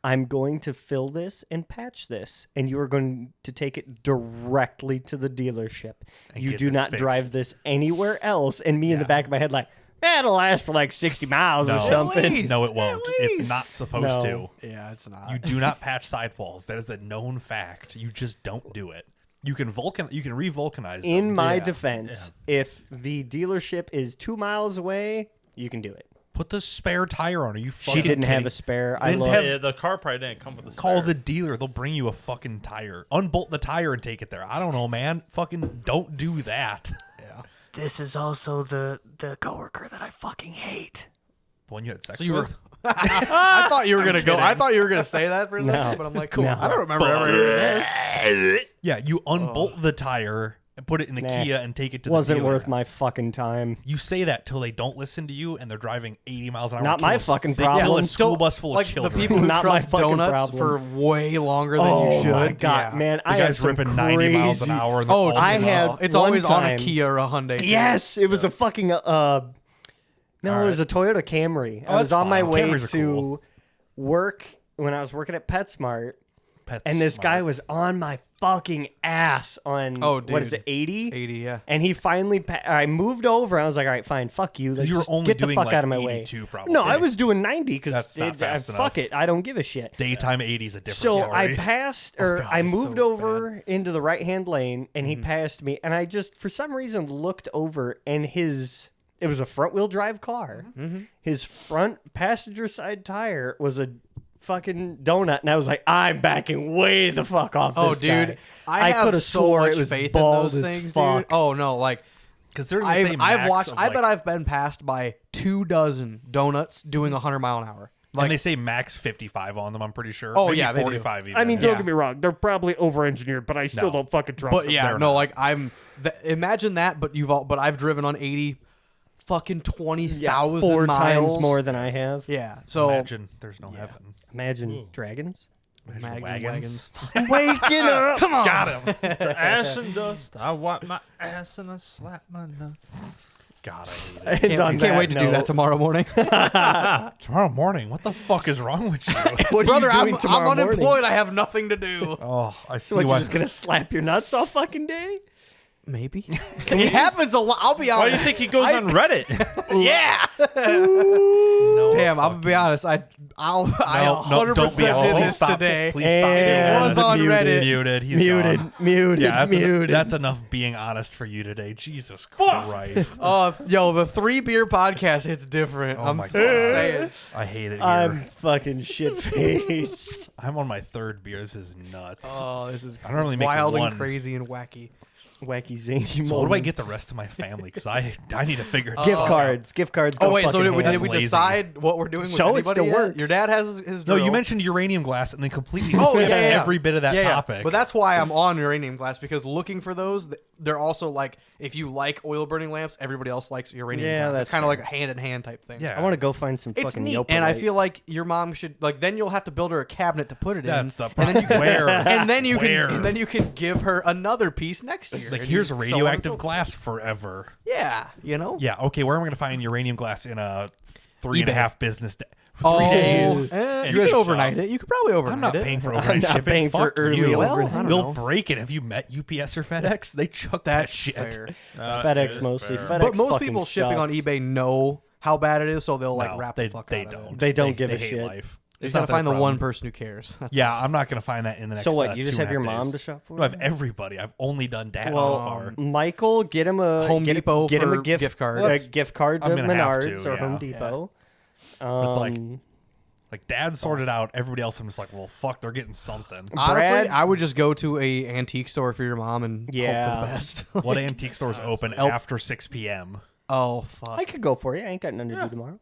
I'm going to fill this and patch this. And you are going to take it directly to the dealership. And You get do this not fixed. drive this anywhere else. And me in the back of my head like, it'll last for like 60 miles or No. something. least. No, it won't. At It's least. not supposed No. yeah, it's not. to. You do not patch sidewalls. That is a known fact. You just don't do it. You can re-vulcanize them. In my Yeah. defense, if the dealership is 2 miles away, you can do it. Put the spare tire on. Are you She fucking didn't have kidding? a spare. I Didn't love have- Yeah, the car probably didn't come with a Call spare. the dealer. They'll bring you a fucking tire. Unbolt the tire and take it there. I don't know, man. Fucking don't do that. This is also the coworker that I fucking hate. The one you had sex So you were. with? I thought you were gonna go. I thought you were gonna say that for a second, No. but I'm like, cool. No. I don't remember ever hearing this. Yeah, you unbolt the tire and put it in the Nah. Kia and take it to Wasn't the dealer. worth my fucking time. You say that till they don't listen to you and they're driving 80 miles an hour. Not kill my a- fucking they kill problem. a school bus full like of children. the people who Not my trust fucking donuts problem. for way longer than Oh you should. my god, Yeah. man! the I had guy's some ripping 90 miles an crazy- hour. And Oh, I had it's one always on a time- Kia or a Hyundai. too. Yes, it was a fucking no, All it was a Toyota Camry. I Oh, was that's on my fine. way Camrys are to cool. work when I was working at PetSmart, Pet and this Smart. guy was on my fucking ass on Oh, what is dude. it, 80? 80, yeah. And he finally, I moved over. I was like, all right, fine, fuck you. Like, you were just only get the doing, fuck like, out of my way. 82 probably. No, I was doing 90 That's because not fast fuck enough. it, I don't give a shit. Daytime 80 is a different So story. I passed, or God, I it's moved so over into the right hand lane, and he passed me, and I just, for some reason, looked over, and it was a front wheel drive car. His front passenger side tire was a fucking donut, and I was like, I'm backing way the fuck off. Oh, This dude, guy. I have coulda so swore much it was faith in bald those as things, dude. fuck. Oh no, like Because they're the I've same I've max watched. of, I like- bet I've been passed by 24 donuts doing 100 mile an hour. and Like they say max 55 on them, I'm pretty sure. Oh, Maybe yeah, they do. 45 even. I mean, Yeah. don't get me wrong, they're probably over engineered, but I still No. don't fucking trust but them. yeah, they're no, not. like imagine that. But I've driven on 80, fucking 20,000 4 miles times more than I have. Yeah. So imagine there's no heaven. Imagine dragons. Imagine wagons. Waking up. Come on. Got him. The ash and dust. I wipe my ass and I slap my nuts. God, I hate it. And on Can't wait to that do that note- tomorrow morning. Tomorrow morning, what the fuck is wrong with you? What Brother, are you doing I'm tomorrow unemployed. morning? I have nothing to do. Oh, I see What, you why. just gonna slap your nuts all fucking day? Maybe. It happens a lot. I'll be honest. Why do you think he goes on Reddit? Yeah. No, Damn, I'm gonna be honest. I 100% don't be. did Oh, this stop today. It. Please stop And it. was on Reddit. Muted. He's Muted, gone. muted, Yeah, muted. that's enough being honest for you today. Jesus Christ. Oh, yo, the 3 beer podcast hits different. I'm my so God. saying. I hate it here. I'm fucking shit faced. I'm on my 3rd beer. This is nuts. Oh, this is I don't really make wild one. and crazy and wacky. Wacky zany. So what do I get the rest of my family? Because I need to figure it Gift out. cards. Gift cards. Oh go wait, so fucking did we, ham. did we Lazy. decide what we're doing with So it anybody still yet? works. Your dad has his No, drill. you mentioned uranium glass and then completely Oh skipped yeah, yeah, every bit of that yeah, yeah. topic. But that's why I'm on uranium glass, because looking for those, they're also like, if you like oil burning lamps, everybody else likes uranium Yeah, glass. that's It's kind of fair. like a hand in hand type thing. Yeah. I want to go find some It's fucking neat, Yopa and I light. feel like your mom should like. Then you'll have to build her a cabinet to put it That's in, the and then you can, where and then you Where? can, and then you can give her another piece next year. like and here's so on and radioactive so forth. glass forever. Yeah, you know. Yeah. Okay. Where am I going to find uranium glass in a 3.5 eBay. business day? 3 Oh, days. you US could overnight job. it. You could probably overnight I'm not it. paying for I'm overnight not shipping. paying for Fuck early you. overnight. I don't They'll know. break it. Have you met UPS or FedEx? They chuck that That's shit. fair. FedEx mostly. FedEx But most fucking people shipping on sucks. eBay know how bad it is, so they'll like No, wrap they, the fuck they out don't. of it. They don't give a hate shit. life. You It's gotta not their find the one problem. person who cares. That's Yeah, I'm not going to find that in the next. So what? You just 2.5 have your mom days. to shop for? No, I have everybody. I've only done dad Well, so far. Michael, get him a Home get, Depot get him a for gift card. A gift card to I'm gonna have Menards to, or yeah. Home Depot. It's like- Um, Like dad sorted out. Everybody else, I'm just like, well, fuck, they're getting something. Honestly, Brad- I would just go to a antique store for your mom and hope for Yeah. the best. What antique stores open after 6 p.m.? Oh fuck! I could go for you. I ain't got nothing to do tomorrow.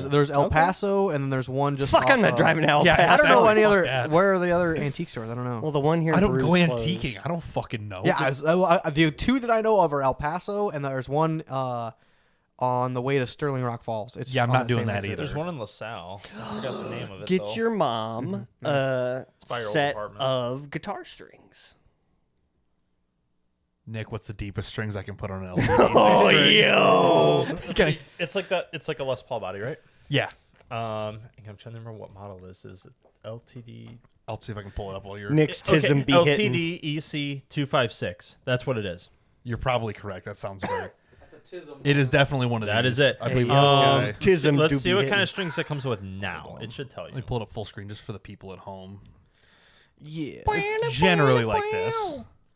There's El Paso, and then there's one just. Fuck, I'm off not of- driving to El Yeah, Paso. I don't know any Fuck other. that. Where are the other antique stores? I don't know. Well, the one here. I in don't go Brews antiquing. closed. I don't fucking know. yeah, the 2 that I know of are El Paso, and there's one on the way to Sterling Rock Falls. It's Yeah, I'm on not the doing same that exit. either. There's one in LaSalle. I forgot the name of it. Get though. your mom a by your old set apartment. of guitar strings. Nick, what's the deepest strings I can put on an LCD? Oh, yo. Okay. It's like that. It's like a Les Paul body, right? Yeah. I'm trying to remember what model this is. It LTD. I'll see if I can pull it up while you're. Nick's tism be hitting. LTD EC 256. That's what it is. You're probably correct. That sounds right. It is definitely one of That these. is it. I believe Um, it's this guy. Tism Let's do see be what hitting. kind of strings it comes with now. It should tell Let you. me pull it up full screen just for the people at home. Yeah. It's generally like this.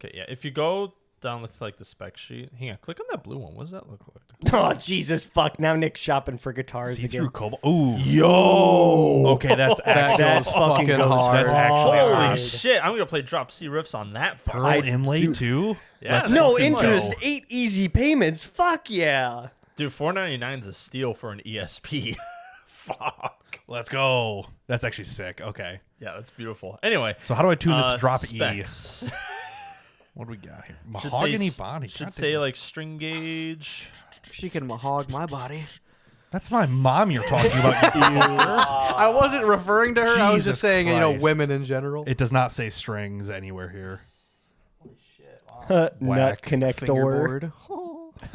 Okay, yeah. If you go down to like the spec sheet, hang on. Click on that blue one. What does that look like? Oh, Jesus, fuck. Now Nick's shopping for guitars See again. through cobalt. Ooh. Yo. Okay, that's actually That goes fucking fucking goes hard. That's actually hard. Holy hard. shit! I'm gonna play drop C riffs on that. Pearl I inlay do- too. Yeah, Let's No fucking interest, go. 8 easy payments. Fuck yeah. Dude, $499 is a steal for an ESP. Fuck. Let's go. That's actually sick. Okay. Yeah, that's beautiful. Anyway, So how do I tune this drop E? specs. What do we got here? Should Mahogany say, body. Should God say damn. like string gauge. She can mahog my body. That's my mom you're talking about. You fucker. I wasn't referring to her. I was Jesus just saying, Christ. women in general. It does not say strings anywhere here. Nut Whack. connector. Fingerboard.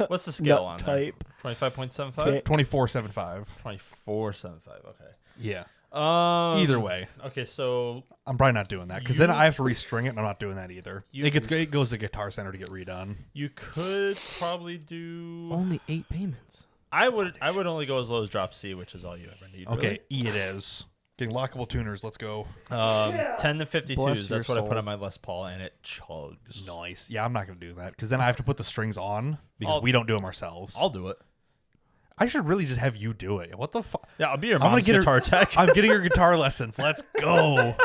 What's the scale Nut on type. there? 25.75? Fit. 24.75. 24.75. Okay. Yeah. Um, Either way, Okay, so I'm probably not doing that because then I have to restring it, and I'm not doing that either. You- It goes to Guitar Center to get redone. you could probably do. Only 8 payments. I would only go as low as drop C, which is all you ever need. Okay, E it is. Getting lockable tuners. Let's go. Really. 10 to 52s. Bless your That's what I put soul. on my Les Paul, and it chugs. Nice. Yeah, I'm not gonna do that because then I have to put the strings on because we don't do them ourselves. I'll do it. I should really just have you do it. What the fuck? Yeah, I'll be your I'm gonna mom's get her- guitar tech. I'm getting her guitar lessons. Let's go.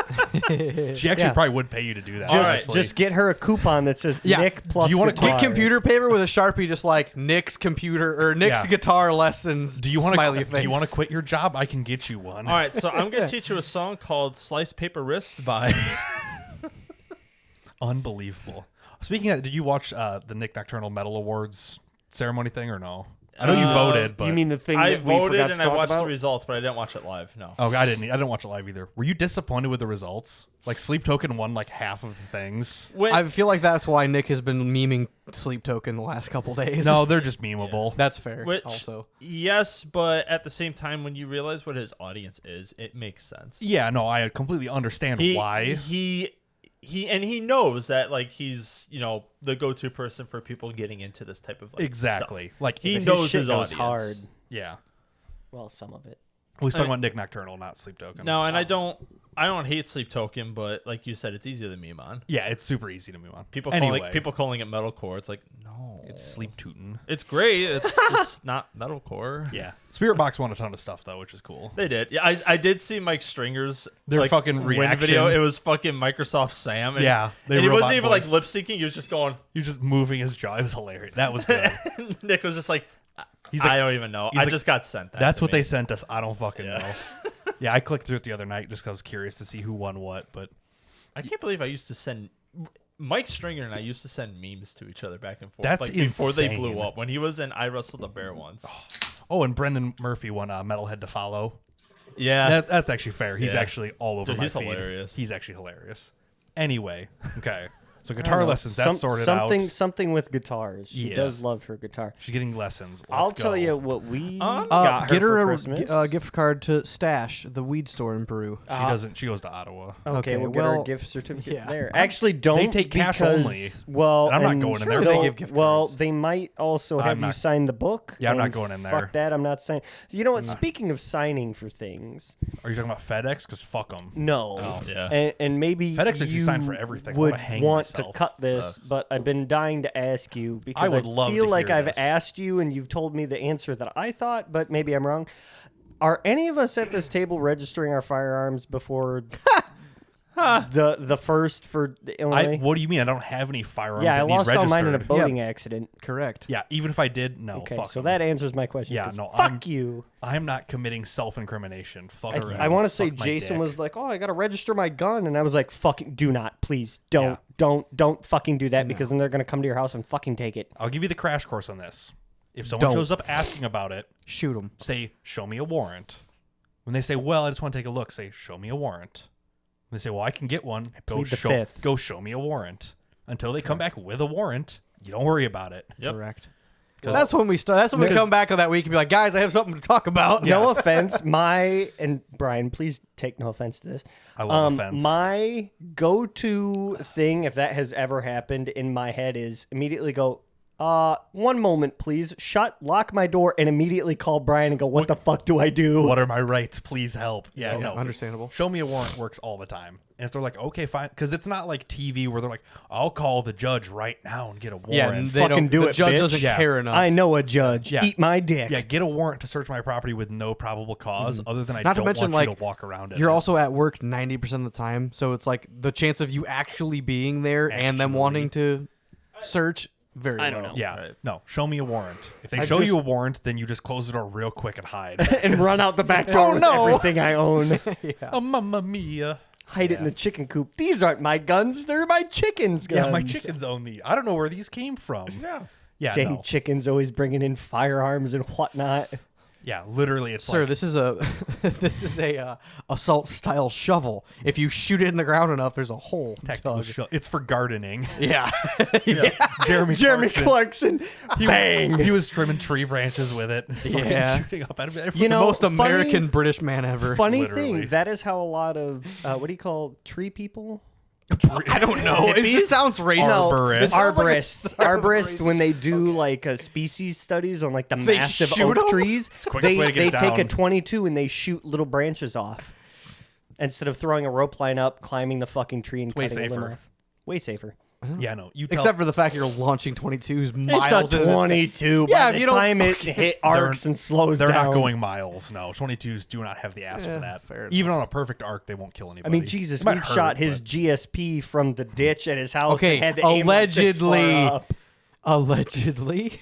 She actually Yeah. probably would pay you to do that. Just, honestly. just get her a coupon that says Yeah. Nick plus Do you wanna guitar. Get computer paper with a Sharpie, just like Nick's computer or Nick's Yeah. guitar lessons. Do you want smiley to? face. Do you want to quit your job? I can get you one. All right, so I'm gonna teach you a song called "Slice Paper Wrist" by. Unbelievable. Speaking of, did you watch the Nick Nocturnal Metal Awards ceremony thing or no? I know you voted, but You mean the thing I that we voted forgot and to I talk watched about? the results, but I didn't watch it live. No. oh, I didn't watch it live either. Were you disappointed with the results? Like Sleep Token won like half of the things. When, I feel like that's why Nick has been memeing Sleep Token the last couple days. No, they're just memeable. That's fair. which, also, yes, but at the same time, when you realize what his audience is, it makes sense. Yeah, no, I completely understand why. He knows that like he's the go-to person for people getting into this type of like, Exactly. stuff. Like He But knows shit his goes audience. hard. yeah. Well, some of it. We was talking about Nick Nocturnal, not Sleep Token. No, and I don't hate Sleep Token, but like you said, it's easier to meme on. Yeah, it's super easy to move on. People anyway, calling it metalcore. It's like no, it's Sleep Tootin'. It's great. It's just not metalcore. Yeah. Spirit Box won a ton of stuff though, which is cool. They did. Yeah, I did see Mike Stringer's Their fucking win reaction. video. It was fucking Microsoft Sam. And, Yeah, they and he robot wasn't even like voice. lip syncing. He was just going. He was just moving his jaw. It was hilarious. That was good. Nick was just like, He's like, I don't even know. he's I like, just got sent that. that's to what me. they sent us. I don't fucking know. Yeah, I clicked through it the other night just 'cause I was curious to see who won what. But I can't believe I used to send. Mike Stringer and I used to send memes to each other back and forth. That's like before they blew insane. up. When he was in I Wrestled a Bear once. oh, and Brendan Murphy won Metalhead to Follow. Yeah. That's actually fair. He's Yeah. actually all over Dude, my he's feed. hilarious. He's actually hilarious. Anyway, okay. So I don't guitar know. lessons, that's sorted something, out. Something with guitars. She Yes. does love her guitar. She's getting lessons. I'll Let's tell go. you what we got get her her for a Christmas. gift card to Stash, the weed store in Peru. She doesn't. She goes to Ottawa. Okay, Okay, we'll get her a well, gift certificate yeah. there. Actually, don't take cash because, only. Well, And I'm not and going in there. Sure they they'll- give gift well, cards. they might also I'm have you not- sign the book. Yeah, I'm not and going in there. Fuck that. I'm not signing. You know what? Speaking of signing for things, Are you talking about FedEx? Because fuck them. no. Oh. Yeah. And maybe FedEx lets you you sign for everything. I would wanna hang want myself. to cut this, Sucks. but I've been dying to ask you because would love feel to like hear I've this. asked you and you've told me the answer that I thought, but maybe I'm wrong. Are any of us at this table registering our firearms before the first for the Illinois? What do you mean? I don't have any firearms. Yeah, I that need lost all mine in a registered. boating accident. Correct. Yeah, even if I did, no. Okay, fuck so 'em. that answers my question. Yeah, 'cause no, fuck you. I'm not committing self-incrimination. Fuck around. I want to say Fuck my Jason dick. was like, "Oh, I got to register my gun," and I was like, "Fucking do not, please, don't fucking do that because then they're gonna come to your house and fucking take it." I'll give you the crash course on this. If someone Don't. shows up asking about it, Shoot him. say, "Show me a warrant." When they say, "Well, I just want to take a look," say, "Show me a warrant." When they say, "Well, I can get one," plead the fifth. go show me a warrant. Until they come back with a warrant, you don't worry about it. Yep. Correct. That's when we start. That's when we come back on that week and be like, guys, I have something to talk about. No offense, and Brian, please take no offense to this. I love offense. My go-to thing, if that has ever happened in my head, is immediately go, one moment, please. Lock my door, and immediately call Brian and go, what the fuck do I do? What are my rights? Please help. Yeah, Yeah, no. understandable. Show me a warrant works all the time. And if they're like, okay, fine, because it's not like TV where they're like, I'll call the judge right now and get a warrant. Yeah, and they Fucking don't, do the it, judge bitch. doesn't Yeah. care enough. I know a judge. Yeah. Eat my dick. Yeah, get a warrant to search my property with no probable cause, other than I Not to don't mention, want you like, to walk around it. You're also at work 90% of the time, so it's like the chance of you actually being there and them Actually. wanting to search very I don't low. know. Yeah, Right. no, show me a warrant. If they I show you just- a warrant, then you just close the door real quick and hide. and run out the back door with no. everything I own. Oh, mamma mia. Hide it in the chicken coop. These aren't my guns. They're my chickens' guns. Yeah, my chickens own these. I don't know where these came from. Yeah, Dang no. chickens always bringing in firearms and whatnot. Yeah, literally, it's Sir, like, this is a assault style shovel. If you shoot it in the ground enough, there's a hole. technical Doug. shit. It's for gardening. Yeah. Jeremy Clarkson. Bang. He was trimming tree branches with it. fucking Yeah. shooting up at it. You know, Most funny- American British man ever. Funny Literally. thing, that is how a lot of what do you call tree people? I don't know. This sounds racist. No, Arborists. This sounds like a arborists. start of a Arborists, when racist- they do like species studies on like the They massive shoot oak 'em? trees, quickest way to get they it take a down. 22 and they shoot little branches off instead of throwing a rope line up, climbing the fucking tree and way cutting a limb safer. off. Way safer. Yeah, no. You tell, Except for the fact you're launching 22s miles. It's a into this- 22. Yeah, By if the you don't time it hit arcs and slows they're down. not going miles. No, 22s do not have the ass Yeah, for that. fair Even on a perfect arc, they won't kill I anybody. mean, Jesus, It might we've hurt, shot his but- GSP from the ditch at his house. Okay, and had to aim like this far allegedly. up. Allegedly.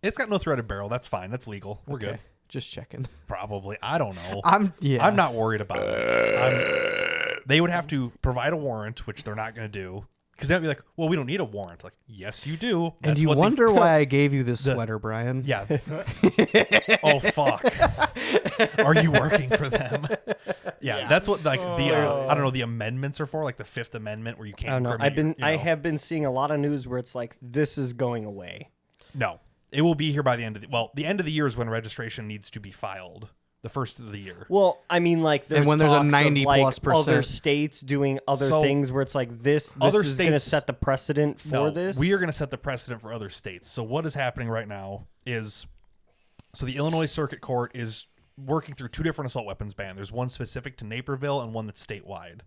It's got no threaded barrel. That's fine. That's legal. We're good. Okay, just checking. Probably. I don't know. I'm not worried about it. They would have to provide a warrant, which they're not going to do. Because they'd be like, well, we don't need a warrant. Like, yes, you do. And That's you what the- wonder why I gave you this sweater, Brian. Yeah. Oh, fuck. Are you working for them? Yeah, that's what like the I don't know, the amendments are for, like the Fifth Amendment where you can't I don't know. incriminate I you know. have been seeing a lot of news where it's like this is going away. No. It will be here by the end of the end of the year is when registration needs to be filed. The first of the year. Well, I mean, like, there's when there's a talks of, 90+% like, other states doing other So, things where it's like this other is going to states- set the precedent for No, this. we are going to set the precedent for other states. So what is happening right now is, so the Illinois Circuit Court is working through two different assault weapons ban. There's one specific to Naperville and one that's statewide.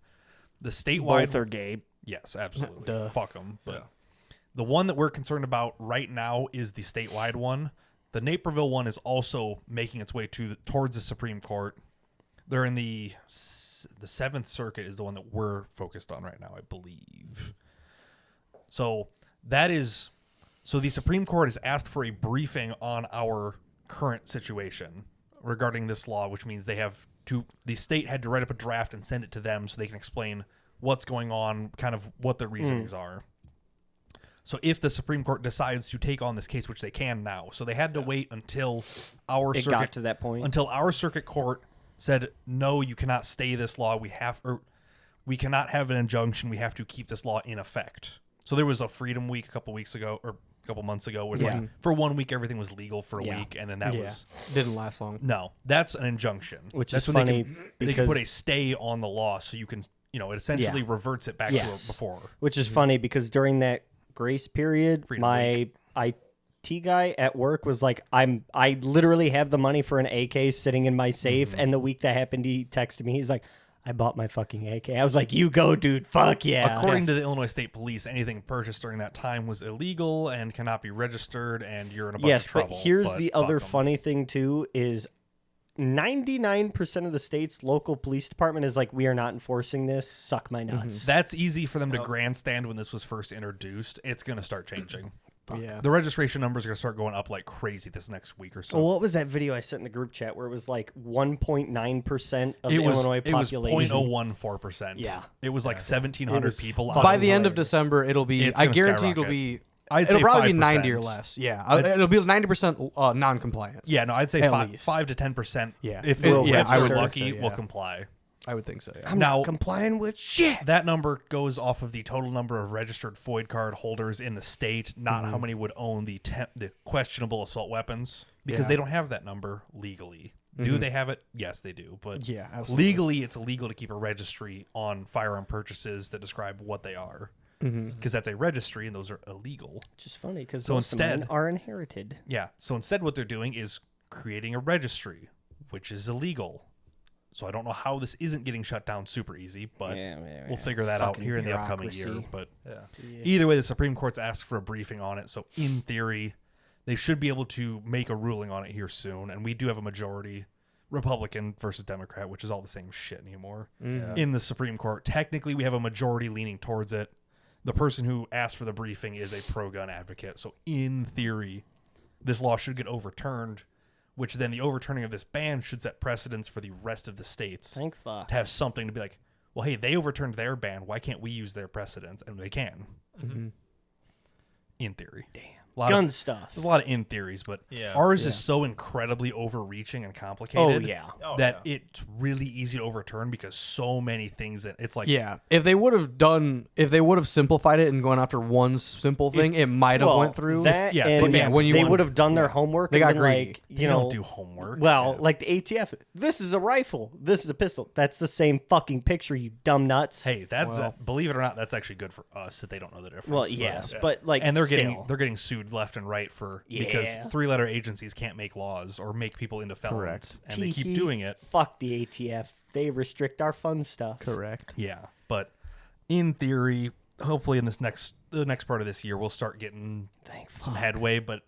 The statewide, both are gay. yes, absolutely, Duh. fuck them. But the one that we're concerned about right now is the statewide one. The Naperville one is also making its way towards the Supreme Court. They're in the Seventh Circuit is the one that we're focused on right now, I believe. So the Supreme Court has asked for a briefing on our current situation regarding this law, which means the state had to write up a draft and send it to them so they can explain what's going on, kind of what the reasonings are. So if the Supreme Court decides to take on this case, which they can now, so they had to wait until our It circuit got to that point. until our circuit court said, no, you cannot stay this law. We cannot have an injunction. We have to keep this law in effect. So there was a Freedom Week a couple months ago, where it's like for 1 week everything was legal for a week, and then that was didn't last long. no. That's an injunction, Which that's is when funny they can because- put a stay on the law, so you can it essentially Yeah. reverts it back Yes. to before. Which is funny because during that grace period, Freedom my IT guy at work was like, I literally have the money for an AK sitting in my safe. And the week that happened, he texted me. He's like, I bought my fucking AK. I was like, you go, dude. Fuck yeah. According to the Illinois State Police, anything purchased during that time was illegal and cannot be registered, and you're in a bunch Yes, of trouble. but here's the fuck other 'em. funny thing too is 99% of the state's local police department is like, we are not enforcing this. Suck my nuts. That's easy for them to grandstand when this was first introduced. It's going to start changing. Yeah. The registration numbers are going to start going up like crazy this next week or so. Well, what was that video I sent in the group chat where it was like 1.9% of it the was Illinois it was population? 0.014%. Yeah. It was like 1,700 It was people. fucking out By of the end of hilarious. December, it'll be. It's I gonna guarantee it'll skyrocket. be. I'd It'll say probably be 5%. 90 or less. Yeah, it'll be 90% non-compliance. Yeah, no, I'd say At 5 least. to 10%. Yeah. if It- we're, yeah, if I we're would think lucky, so, will yeah. comply. I would think so. Yeah. I'm Now- not complying with shit. That number goes off of the total number of registered FOID card holders in the state, not how many would own the questionable assault weapons, because Yeah. they don't have that number legally. Do they have it? Yes, they do. But Yeah, absolutely. legally, it's illegal to keep a registry on firearm purchases that describe what they are, because that's a registry, and those are illegal. Which is funny because So most of mine instead- are inherited. Yeah. So instead, what they're doing is creating a registry, which is illegal. So I don't know how this isn't getting shut down super easy, but we'll figure that out Fucking here in the upcoming year. bureaucracy. But either way, the Supreme Court's asked for a briefing on it. So in theory, they should be able to make a ruling on it here soon. And we do have a majority Republican versus Democrat, which is all the same shit anymore in the Supreme Court. Technically, we have a majority leaning towards it. The person who asked for the briefing is a pro-gun advocate. So in theory, this law should get overturned, which then the overturning of this ban should set precedents for the rest of the states Thank fuck. to have something to be like, well, hey, they overturned their ban. Why can't we use their precedents? And they can, in theory. Damn. Gun stuff. There's a lot of in theories, but Yeah. ours is Yeah. so incredibly overreaching and Oh complicated yeah. Oh, that yeah. it's really easy to overturn because so many things that it's like Yeah, if they would have simplified it and gone after one simple thing, it might have Well, went through. that, Yeah, and but yeah, when you they want- would have done their homework. They and got been greedy. like, they you know, don't do homework. well, like the ATF. This is a rifle. This is a pistol. That's the same fucking picture. You dumb nuts. Hey, that's Well- believe it or not, that's actually good for us that they don't know the difference. Well, but- yes, but like, and they're still. getting sued left and right for because Yeah. 3-letter agencies can't make laws or make people into felons, Correct. and they keep Tee-hee. doing it. Fuck the ATF. They restrict our fun stuff. Correct. Yeah, but in theory, hopefully in the next part of this year, we'll start getting some headway. But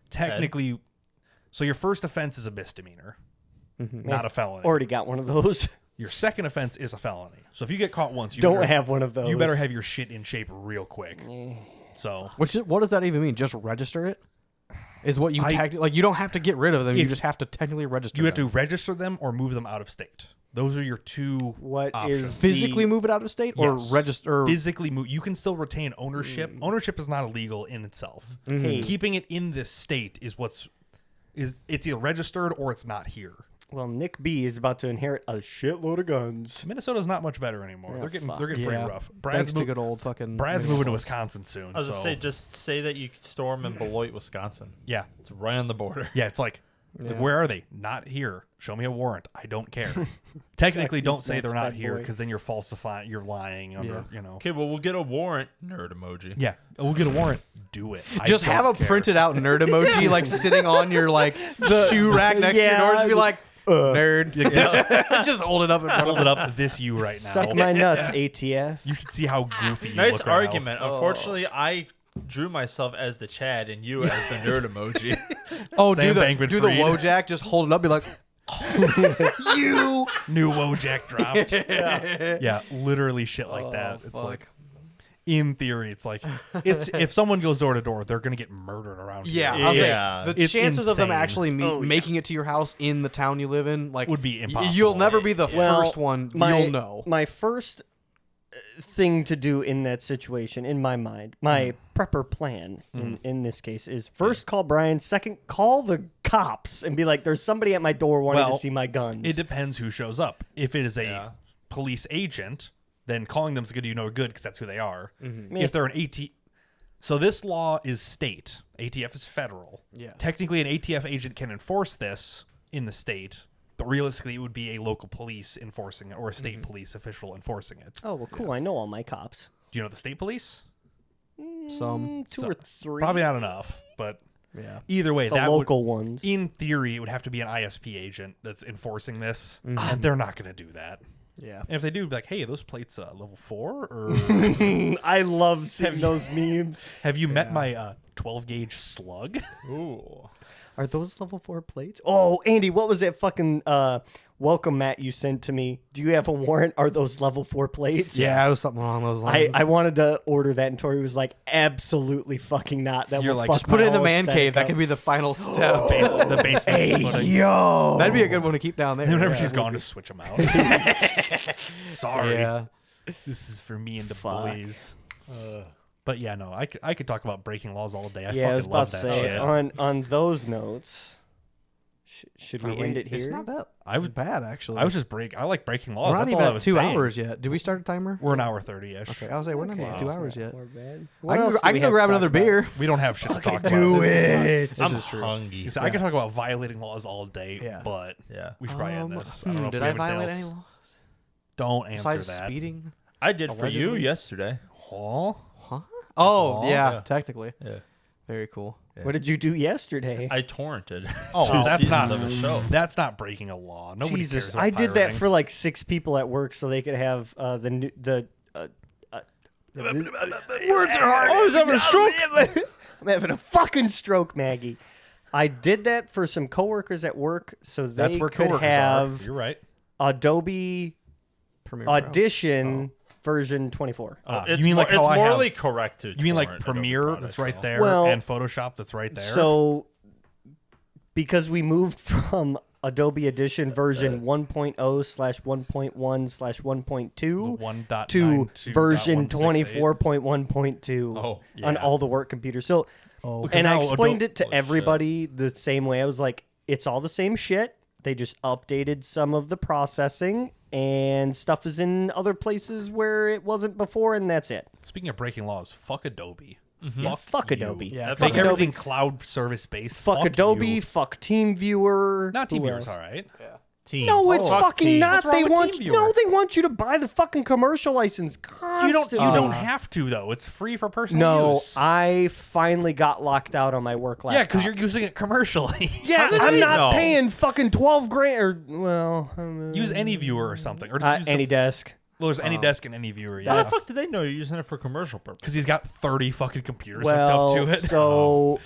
technically, so your first offense is a misdemeanor, not a felony. Already got one of those. Your second offense is a felony. So if you get caught once, you Don't better, have one of those. You better have your shit in shape real quick. So What does that even mean? Just register it? Is what you like? You don't have to get rid of them. You If- just have to technically register. you have to them. register them or move them out of state. Those are your two What options. is physically move it out of state or Yes. register. Physically move. You can still retain ownership. Ownership is not illegal in itself. Hey. Keeping it in this state is it's either registered or it's not here. Well, Nick B is about to inherit a shitload of guns. Minnesota's not much better anymore. Yeah, they're getting fuck. pretty rough. Thanks to good old fucking. Brad's moving to Wisconsin soon. I was so gonna say, just say that you could store them in Beloit, Wisconsin. yeah, It's right on the border. yeah. It's like, where are they? Not here. Show me a warrant. I don't care. Technically, Suck don't these say nuts, they're not bad here boy. because then you're falsifying. You're lying. Under, Yeah. Okay, well, we'll get a warrant. Nerd emoji. Yeah, we'll get a warrant. Do it. I Just don't have a care. printed out nerd emoji like sitting on your like shoe rack next to your door. Just be like nerd. Just hold it up in front of Hold it up. This you right now. Suck my nuts, ATF. You should see how goofy you Nice look right argument. Unfortunately, I drew myself as the Chad and you as the nerd emoji. Oh, Sam do the Bankman-Fried. Wojak. Just hold it up. Be like, you. now. New Wojak dropped. Yeah, literally shit like that. It's fuck. like, in theory, it's like, if someone goes door to door, they're gonna get murdered around. Yeah, here. I'll say, Yeah. the It's chances of them insane. actually making it to your house in the town you live in, like, Would be impossible. You'll never be the Well, first one. my- You'll know. My first thing to do in that situation, in my mind, my prepper plan in this case is first call Brian, second call the cops and be like, "There's somebody at my door wanting Well, to see my guns." It depends who shows up. If it is a Yeah. police agent, then calling them's good. You know, good because that's who they are. Mm-hmm. If they're an so this law is state. ATF is federal. Yes. Technically, an ATF agent can enforce this in the state, but realistically, it would be a local police enforcing it or a state Mm-hmm. police official enforcing it. Oh well, cool. I know all my cops. Do you know the state police? Some, Two or three. Probably not enough, but yeah. either way, the that local would, ones. in theory, it would have to be an ISP agent that's enforcing this, Mm-hmm. and they're not going to do that. Yeah. And if they do, be like, hey, are those plates level 4? Or I love seeing those memes. have you met my 12 gauge slug? Ooh. Are those level 4 plates? Oh, Andy, what was that fucking welcome mat you sent to me? Do you have a warrant? Are those level 4 plates? Yeah, it was something along those I, lines. I wanted to order that, and Tori was like, absolutely fucking not. That You're will like, fuck just Put it in my the man aesthetic cave. That up. could be the final step. The basement. Hey, footing. yo. That'd be a good one to keep down there. Whenever Yeah. she's gone, just switch them out. Sorry. Yeah. This is for me and the Fuck. boys. But yeah, no, I could talk about breaking laws all day. I Yeah, I was fucking about love to that say, shit. on those notes, should we end it here? It's not that I would- bad, actually. I was just I like breaking laws. We're not That's even all I at was 2 saying. hours yet. Did we start a timer? We're an hour 30-ish. Okay, I was saying we're not even at 2 That's hours not yet. more bad. I What can, else go, do I we can have go grab to talk another about? beer. We don't have shit to talk Do about. it. This I'm is true. hungry. I could talk about violating laws all day, Yeah. but Yeah. we should probably end this. I don't know if Did we I have anything violate else. any laws? Don't answer Besides that. speeding? I did for you Allegedly? yesterday. Huh? Huh? Oh, Oh, yeah, yeah. technically. Yeah. Very cool. What did you do yesterday? I torrented. Oh, 2 that's seasons not of a show. That's not breaking a law. Nobody cares Jesus, about I did that pirating. for like 6 people at work so they could have the words are hard. I was having a stroke. I'm having a fucking stroke, Maggie. I did that for some coworkers at work so they That's where could coworkers have are. You're right. Adobe Premiere Pro. Audition version 24. It's you mean like it's how I morally have- correct to You mean like torrent Adobe Premiere products, that's right though. there Well, and Photoshop that's right there? So because we moved from Adobe Edition version 1.0/1.1/1.2 The 1.92 to version 168. 24.1.2 Oh, on yeah. all the work computers. So, Because and I now explained Adobe- it to Holy shit. everybody the same way. I was like, it's all the same shit. They just updated some of the processing, and stuff is in other places where it wasn't before, and that's it. Speaking of breaking laws, fuck Adobe. Yeah, fuck you. Adobe. Yeah, Make fuck everything Adobe. cloud service based. Fuck Adobe. You. Fuck TeamViewer. Not Who TeamViewer's else? all right. Team. No, it's Fuck fucking Team. not. What's wrong They with want TeamViewer? no. They want you to buy the fucking commercial license You constantly. don't have to though. It's free for personal No, use. I finally got locked out on my work laptop. Yeah, because you're using it commercially. Yeah, did I'm they not know? paying fucking 12 grand or Use AnyViewer or something, or just use AnyDesk. well, there's AnyDesk and AnyViewer. How Yeah, the fuck did they know you're using it for commercial purpose? because he's got 30 fucking computers Well, hooked up to it. so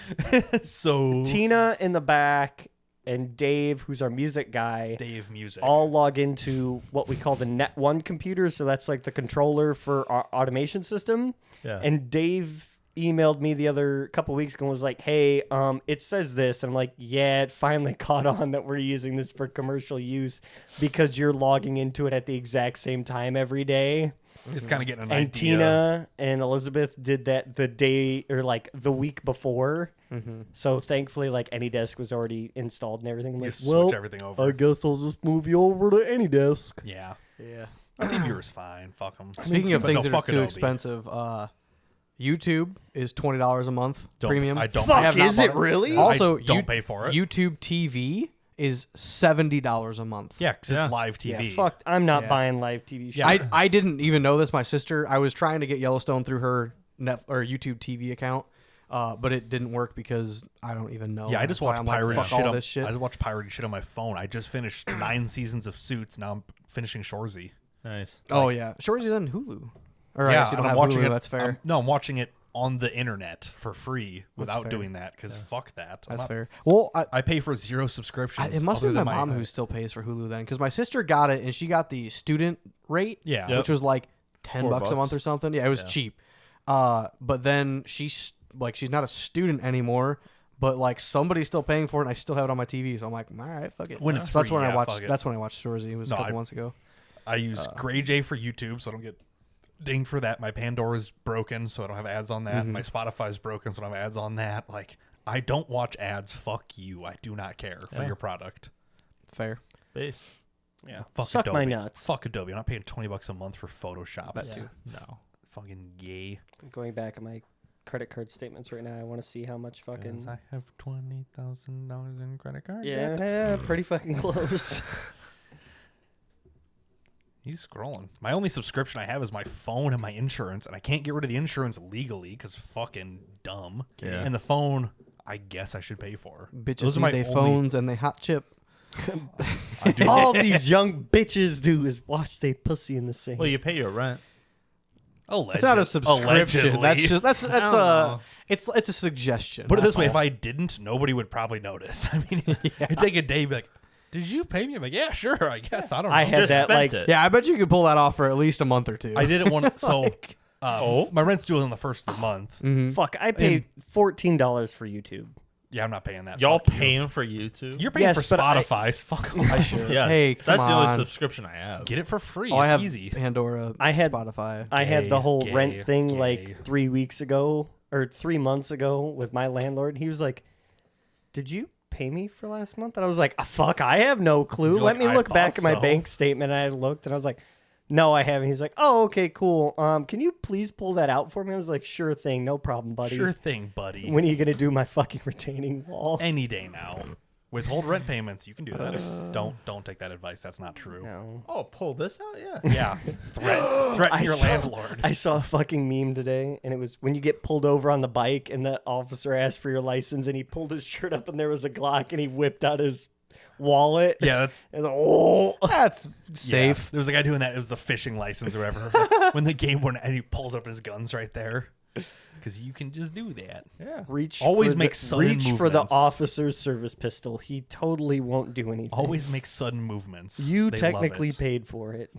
so Tina in the back and Dave, who's our music guy, Dave Music. all log into what we call the Net One computer. So that's like the controller for our automation system. Yeah. And Dave emailed me the other couple weeks ago and was like, "Hey, it says this." And I'm like, "Yeah, it finally caught on that we're using this for commercial use because you're logging into it at the exact same time every day." It's kind of getting an And idea. Tina and Elizabeth did that the day or like the week before. So thankfully, like AnyDesk was already installed and everything. I'm You like, switch well, everything over. I guess I'll just move you over to AnyDesk. Yeah, Yeah. TeamViewer's fine. Fuck them. Speaking of things that are fuck too Adobe. expensive, YouTube is $20 a month Don't- premium. I don't Fuck, have not is it bought really? Also, I don't pay for it. YouTube TV is $70 a month. Yeah, because Yeah. it's live Yeah, TV. fuck. I'm not Yeah. buying live TV shit. Yeah. I didn't even know this. My sister, I was trying to get Yellowstone through her YouTube TV account, but it didn't work because I don't even know. Yeah, I just That's why watch I'm like, pirated fuck shit. all On, this shit. I just watch pirated shit on my phone. I just finished 9 seasons of Suits. Now I'm finishing Shorzy. Nice. Oh yeah, Shoresy's on Hulu. Or I yeah, guess you don't and have I'm watching Hulu. it. That's fair. No, I'm watching it on the internet for free without fair. doing that because fuck that. I'm That's not- fair. Well, I pay for 0 subscriptions. it must other be my than mom who still pays for Hulu then, because my sister got it and she got the student rate, Yeah. Yep. which was like $10 a $4. month or something. Yeah, it was cheap. But then she's not a student anymore. But like somebody's still paying for it, and I still have it on my TV. So I'm like, all right, fuck it. When it's So that's free, when I yeah, watched. fuck it. That's when I watched Shorzy. It was No, a couple months ago. I use Grey J for YouTube, so I don't get dinged for that. My Pandora's broken, so I don't have ads on that. My Spotify's broken, so I don't have ads on that. Like, I don't watch ads. Fuck you. I do not care for Yeah. your product. Fair. Based. Yeah. Fuck Suck Adobe. my nuts. Fuck Adobe. I'm not paying $20 a month for Photoshop. That It's too. No. fucking gay. I'm going back at my credit card statements right now. I want to see how much fucking. 'Cause I have $20,000 in credit card. Yeah, debt. pretty fucking close. He's scrolling. My only subscription I have is my phone and my insurance, and I can't get rid of the insurance legally because fucking dumb. Yeah. And the phone, I guess I should pay for. Bitches Those are my need they only- phones and they hot chip. I do. All these young bitches do is watch they pussy in the sink. Well, you pay your rent. It's not a subscription. That's Allegedly. just that's I don't a know. it's a suggestion. Put it this that's way: all. if I didn't, nobody would probably notice. I mean, it'd take a day. And be like, "Did you pay me?" I'm like, "Yeah, sure. I guess I don't know." I had Just that spent like it. Yeah, I bet you could pull that off for at least a month or two. I did it one. So, my rent's due on the first of the month. fuck. I paid $14 for YouTube. Yeah, I'm not paying that. Y'all Fuck you. paying for YouTube? You're paying Yes, for but I- Spotify. Fuck. I should. Yes. Hey, that's come the only on. subscription I have. Get it for free. Oh, I it's have easy. Pandora. I had- Spotify. I had the Gay, whole gay, rent thing gay. like 3 weeks ago or 3 months ago with my landlord. He was like, "Did you pay me for last month?" And I was like, "Fuck, I have no clue. You're Let like, me "I look back thought at my so." bank statement." And I looked and I was like, "No, I haven't." He's like, "Oh, okay, cool. Can you please pull that out for me?" I was like, "Sure thing, no problem, buddy." Sure thing, buddy. When are you gonna do my fucking retaining wall? Any day now. Withhold rent payments. You can do that. Don't take that advice. That's not true. No. Oh, pull this out? Yeah. Yeah. Threaten I your saw- landlord. I saw a fucking meme today, and it was when you get pulled over on the bike, and the officer asked for your license, and he pulled his shirt up, and there was a Glock, and he whipped out his wallet. Yeah, that's And oh, That's yeah. safe. There was a guy doing that. It was the fishing license or whatever. When the game went and he pulls up his guns right there. Because you can just do that. Yeah. reach! Always for make the, sudden reach for the movements. officer's service pistol. He totally won't do anything. Always make sudden movements. You They love technically it. paid for it.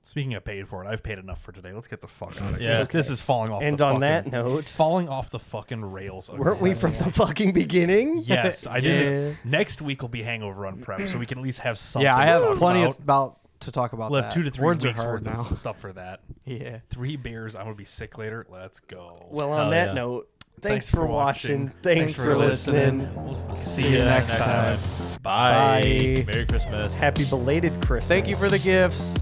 Speaking of paid for it, I've paid enough for today. Let's get the fuck out of here. Yeah. This is falling off. And the on fucking, that note, falling off the fucking rails. weren't we from the fucking beginning? Yes, I did. Yeah. Next week will be hangover on prep, so we can at least have something. Yeah, I to have talk plenty about. to talk about. We'll that. have 2 to 3 Words weeks are hard worth now. of stuff for that. Yeah. 3 beers. I'm gonna be sick later. Let's go. Well, on Hell that yeah. note, Thanks thanks for for watching. watching. Thanks for listening. We'll See you next time. Bye. Bye. Merry Christmas. Happy belated Christmas. Thank you for the gifts.